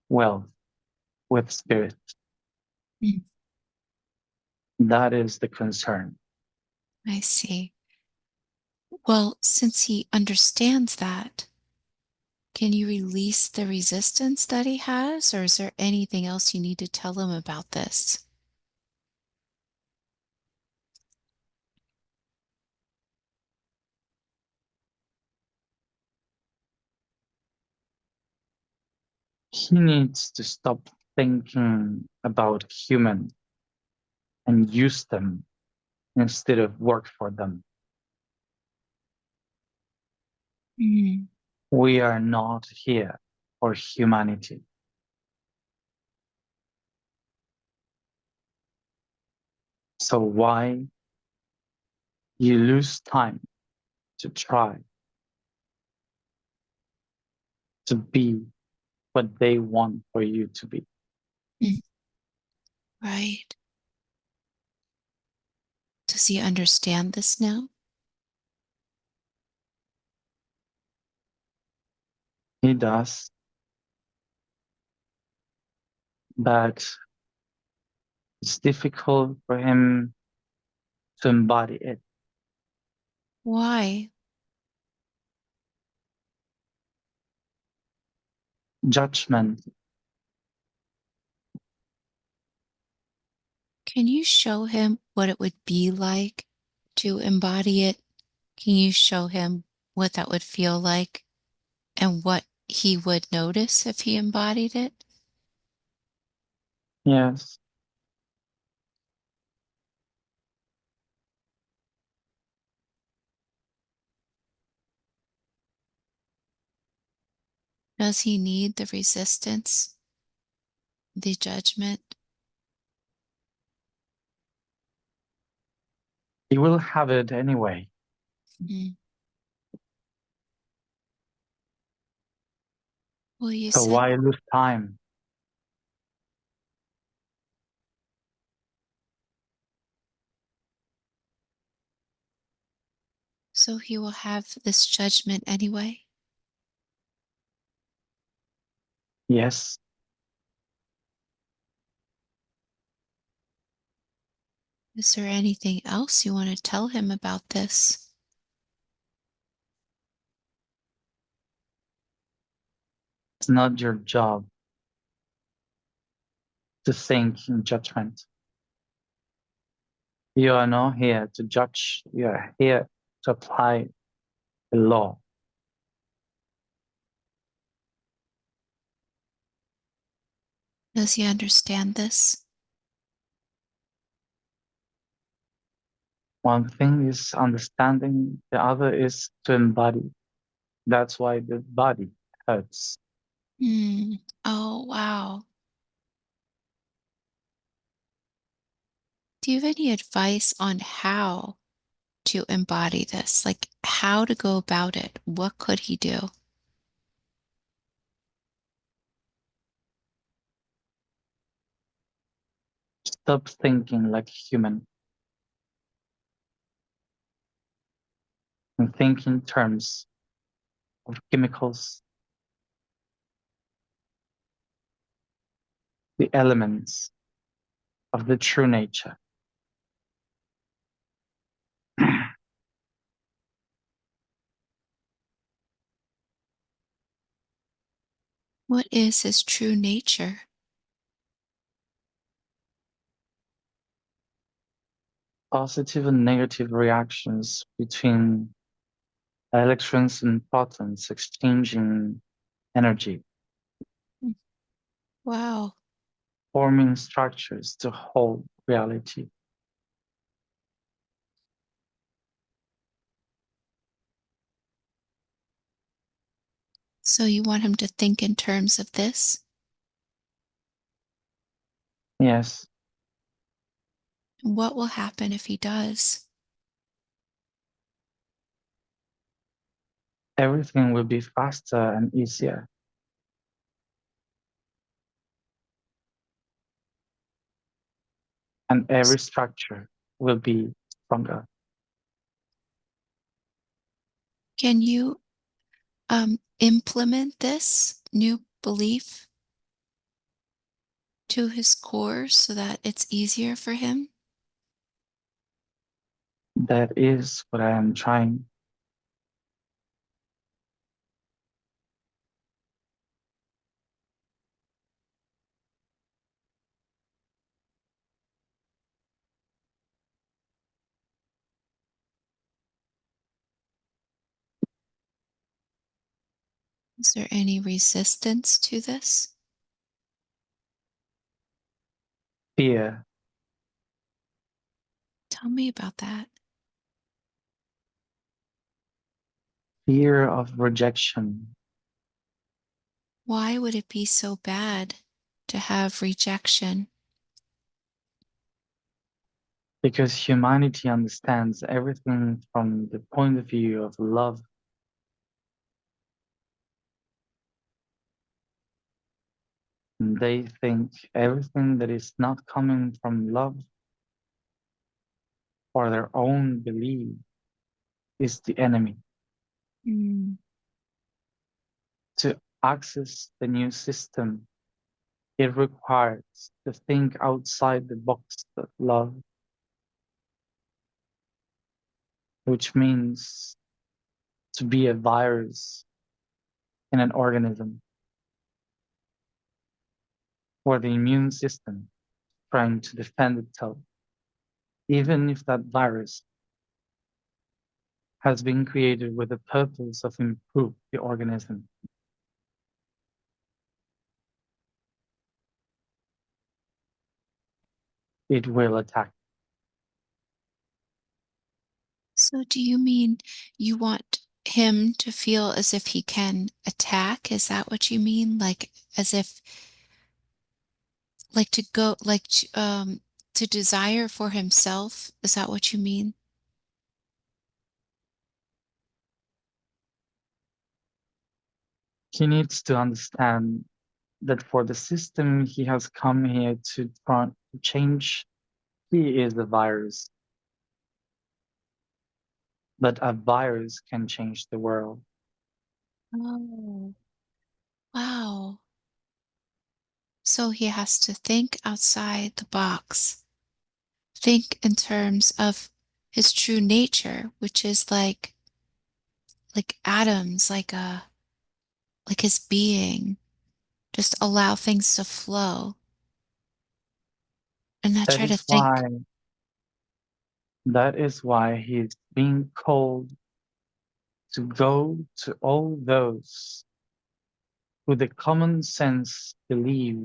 wealth with spirit. Mm. That is the concern. I see. Well, since he understands that, can you release the resistance that he has, or is there anything else you need to tell him about this? He needs to stop thinking about humans and use them instead of work for them. Mm. We are not here for humanity. So why you lose time to try to be what they want for you to be? Mm. Right. Does he understand this now? He does, but it's difficult for him to embody it. Why? Judgment. Can you show him what it would be like to embody it? Can you show him what that would feel like and what he would notice if he embodied it? Yes, Does he need the resistance, the judgment? he will have it anyway. Mm. Well, you So said why lose time? so he will have this judgment anyway. Yes, Is there anything else you want to tell him about this? it's not your job to think in judgment. You are not here to judge. You are here to apply the law. Does he understand this? One thing is understanding, the other is to embody. That's why the body hurts. Mm. Oh, wow. Do you have any advice on how to embody this? Like how to go about it? What could he do? Stop thinking like a human and think in terms of chemicals, the elements of the true nature. What is his true nature? Positive and negative reactions between electrons and protons exchanging energy, Mm. Wow. forming structures to hold reality. So you want him to think in terms of this? Yes, What will happen if he does? everything will be faster and easier, and every structure will be stronger. Can you implement this new belief to his core so that it's easier for him? That is what I am trying. Is there any resistance to this? Fear, Tell me about that. fear of rejection, Why would it be so bad to have rejection? because humanity understands everything from the point of view of love. And they think everything that is not coming from love or their own belief is the enemy. Mm. To access the new system, it requires to think outside the box of love, which means to be a virus in an organism where the immune system trying to defend itself, even if that virus has been created with the purpose of improve the organism. It will attack. So, do you mean you want him to feel as if he can attack? Is that what you mean? Like, as if, like, to go, like, to desire for himself? Is that what you mean? He needs to understand that for the system he has come here to try to change, he is the virus. But a virus can change the world. Oh, wow. So he has to think outside the box, think in terms of his true nature, which is like atoms, like his being. Just allow things to flow and not That try to is why think. that is why he's being called to go to all those who the common sense believe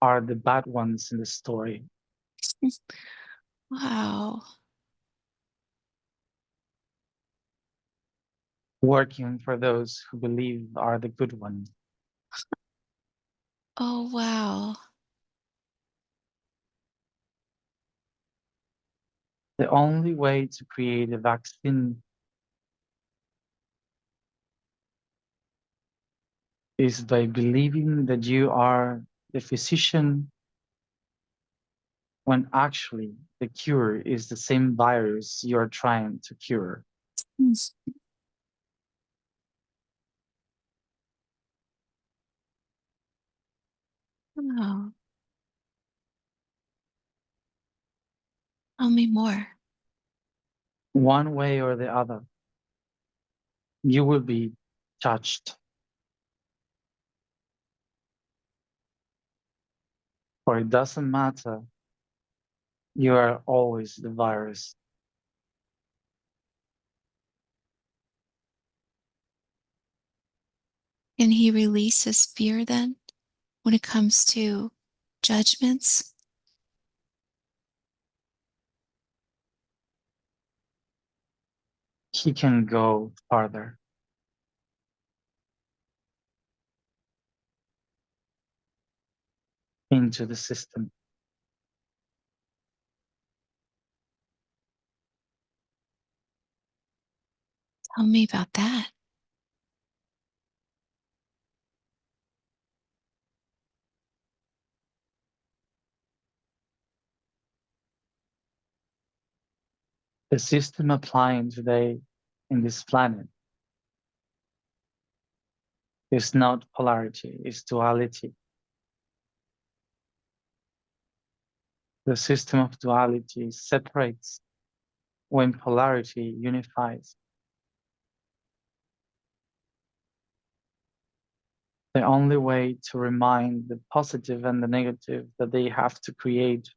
are the bad ones in the story, Wow. working for those who believe are the good ones. Oh, wow. The only way to create a vaccine is by believing that you are the physician when actually the cure is the same virus you're trying to cure. Mm. Wow. Tell me more. One way or the other, you will be judged, for it doesn't matter. You are always the virus. Can he release his fear then when it comes to judgments? He can go farther into the system. Tell me about that. The system applying today in this planet is not polarity, it's duality. The system of duality separates when polarity unifies. The only way to remind the positive and the negative that they have to create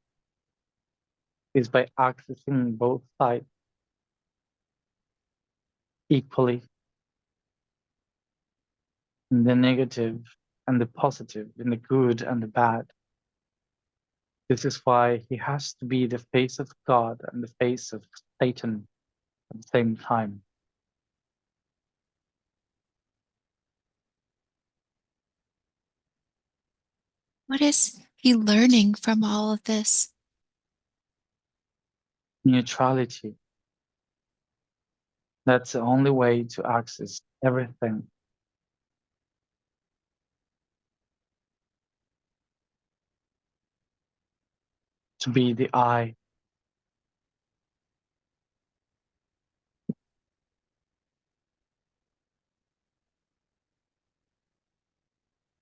is by accessing both sides equally, in the negative and the positive, in the good and the bad. This is why he has to be the face of God and the face of Satan at the same time. What is he learning from all of this? Neutrality. That's the only way to access everything. To be the eye.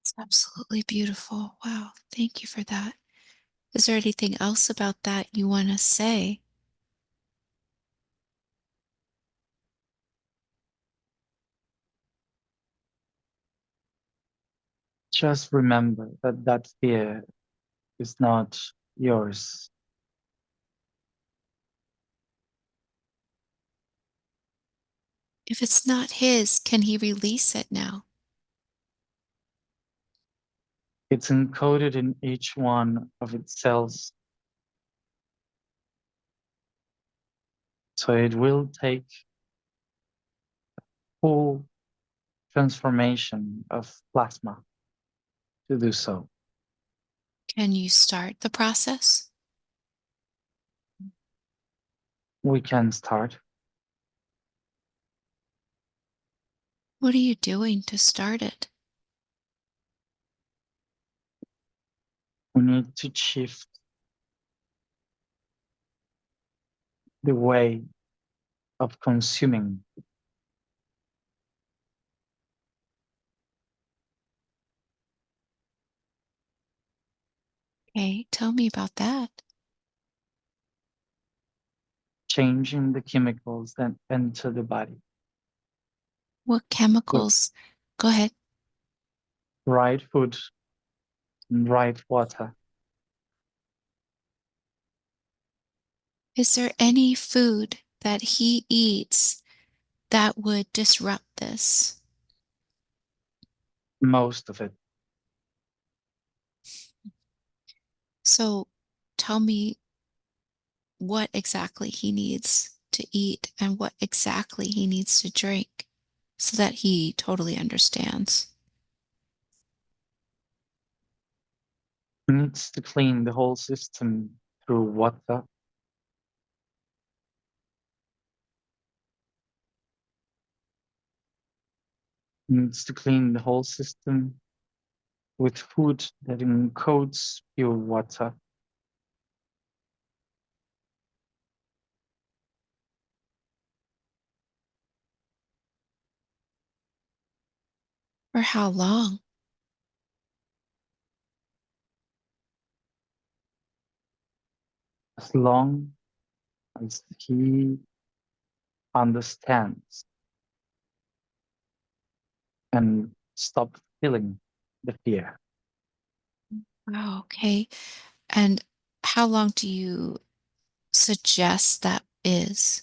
It's absolutely beautiful. Wow. Thank you for that. Is there anything else about that you want to say? Just remember that that fear is not yours. If it's not his, can he release it now? It's encoded in each one of its cells. So it will take full transformation of plasma to do so. Can you start the process? We can start. What are you doing to start it? We need to shift the way of consuming. Okay, tell me about that. Changing the chemicals that enter the body. What The chemicals? Go ahead. right food and right water. Is there any food that he eats that would disrupt this? Most of it. So tell me what exactly he needs to eat and what exactly he needs to drink so that he totally understands. Needs to clean the whole system through water. Needs to clean the whole system with food that encodes pure water. For how long? As long as he understands and stop feeling the fear. Wow, okay. And how long do you suggest that is?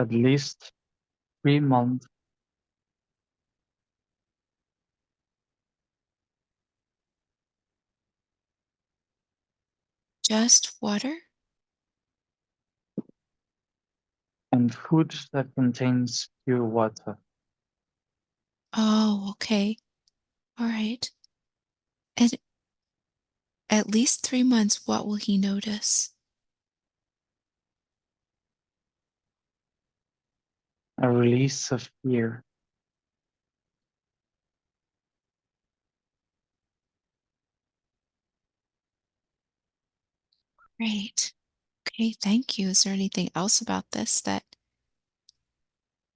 At least 3 months. Just water? And food that contains pure water. Oh, okay. All right. And at least 3 months, what will he notice? A release of fear. Great. Okay, thank you. Is there anything else about this that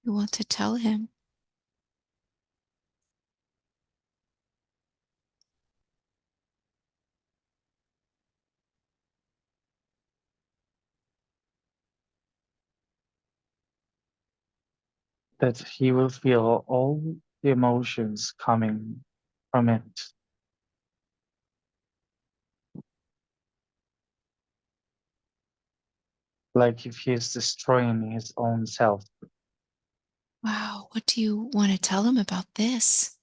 you want to tell him? That he will feel all the emotions coming from it. Like if he is destroying his own self. Wow, what do you want to tell him about this?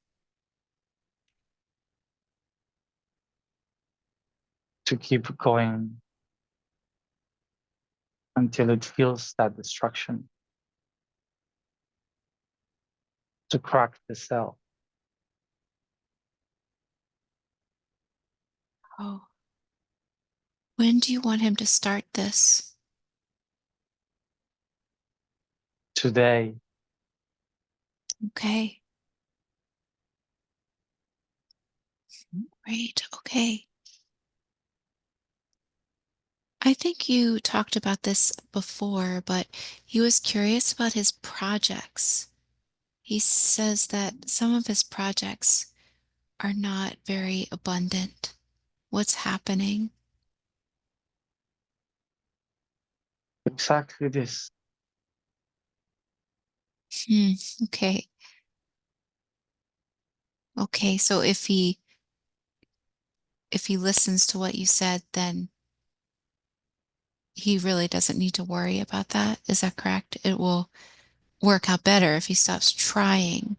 To keep going until it feels that destruction. To crack the cell. Oh, when do you want him to start this? Today. Okay. Great. Okay. I think you talked about this before, but he was curious about his projects. He says that some of his projects are not very abundant. What's happening? Exactly this. Hmm. Okay. Okay. So if he listens to what you said, then he really doesn't need to worry about that. Is that correct? It will work out better if he stops trying.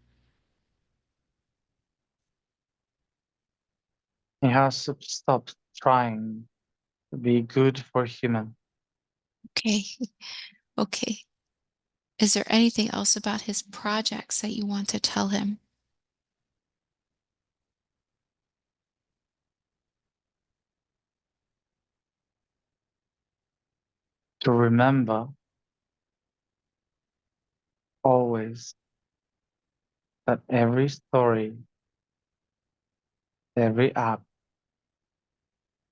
He has to stop trying to be good for human. Okay. Okay. Is there anything else about his projects that you want to tell him? To remember always that every story, every app,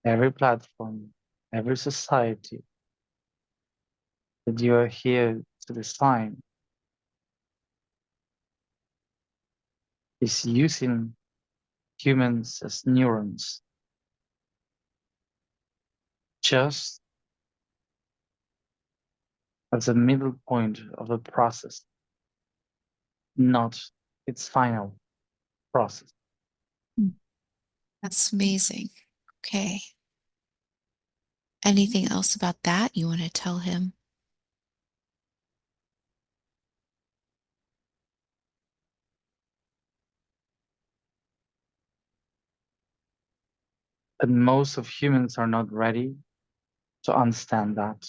every platform, every society that you are here to design is using humans as neurons, just as a middle point of the process, not its final process. Mm. That's amazing. Okay. Anything else about that you want to tell him? And most of humans are not ready to understand that.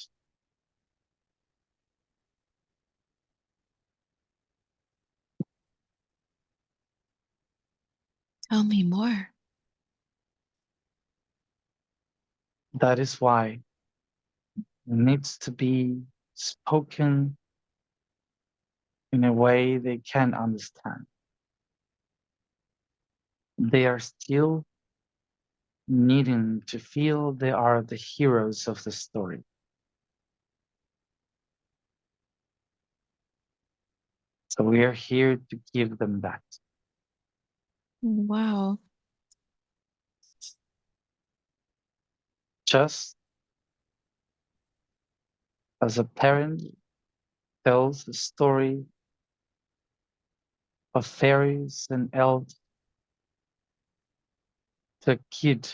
Tell me more. That is why it needs to be spoken in a way they can understand. They are still needing to feel they are the heroes of the story. So we are here to give them that. Wow. Just as a parent tells the story of fairies and elves to a kid,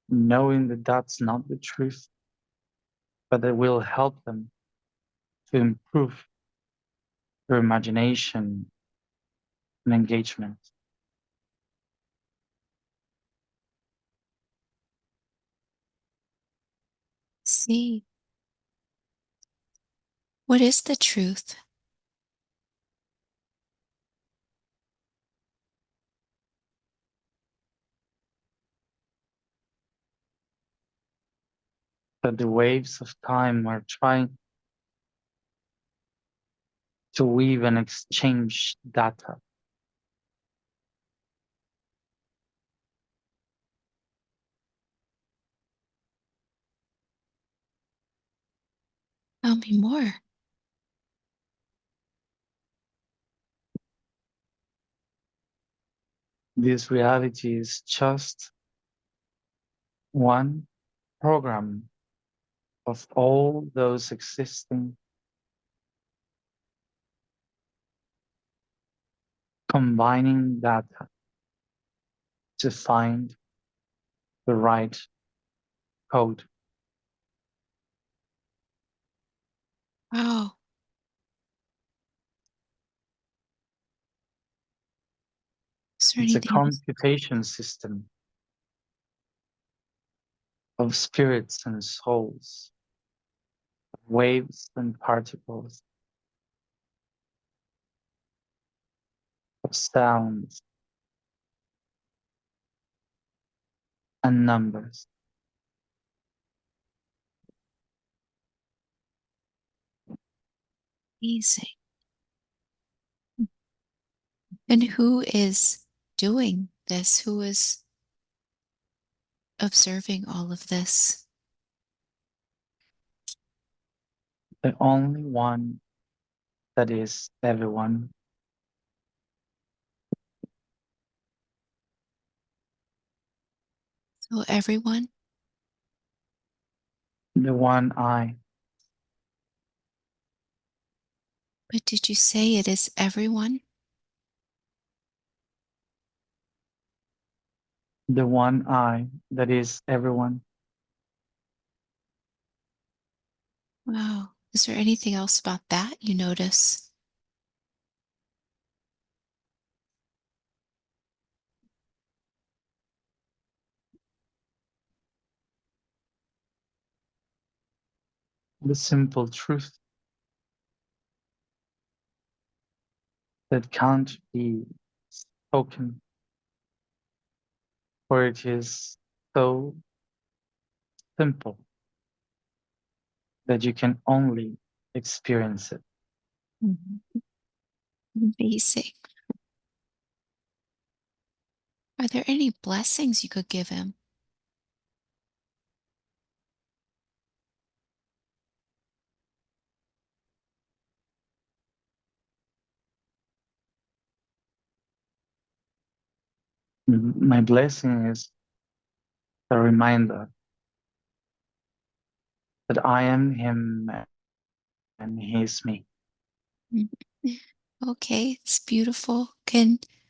knowing that that's not the truth, but it will help them to improve your imagination and engagement. See, what is the truth? That the waves of time are trying to weave and exchange data. Tell me more. This reality is just one program of all those existing, combining data to find the right code. Wow. Is there It's a anything else? computation system of spirits and souls, waves and particles, of sounds and numbers. Amazing. And who is doing this? Who is observing all of this? The only one that is everyone, So, everyone, the one I, but did you say it is everyone? the one I that is everyone. Wow. Is there anything else about that you notice? The simple truth that can't be spoken, for it is so simple that you can only experience it. Mhm. Amazing. Are there any blessings you could give him? My blessing is a reminder that I am him and he is me. Mhm. Okay, it's beautiful. Can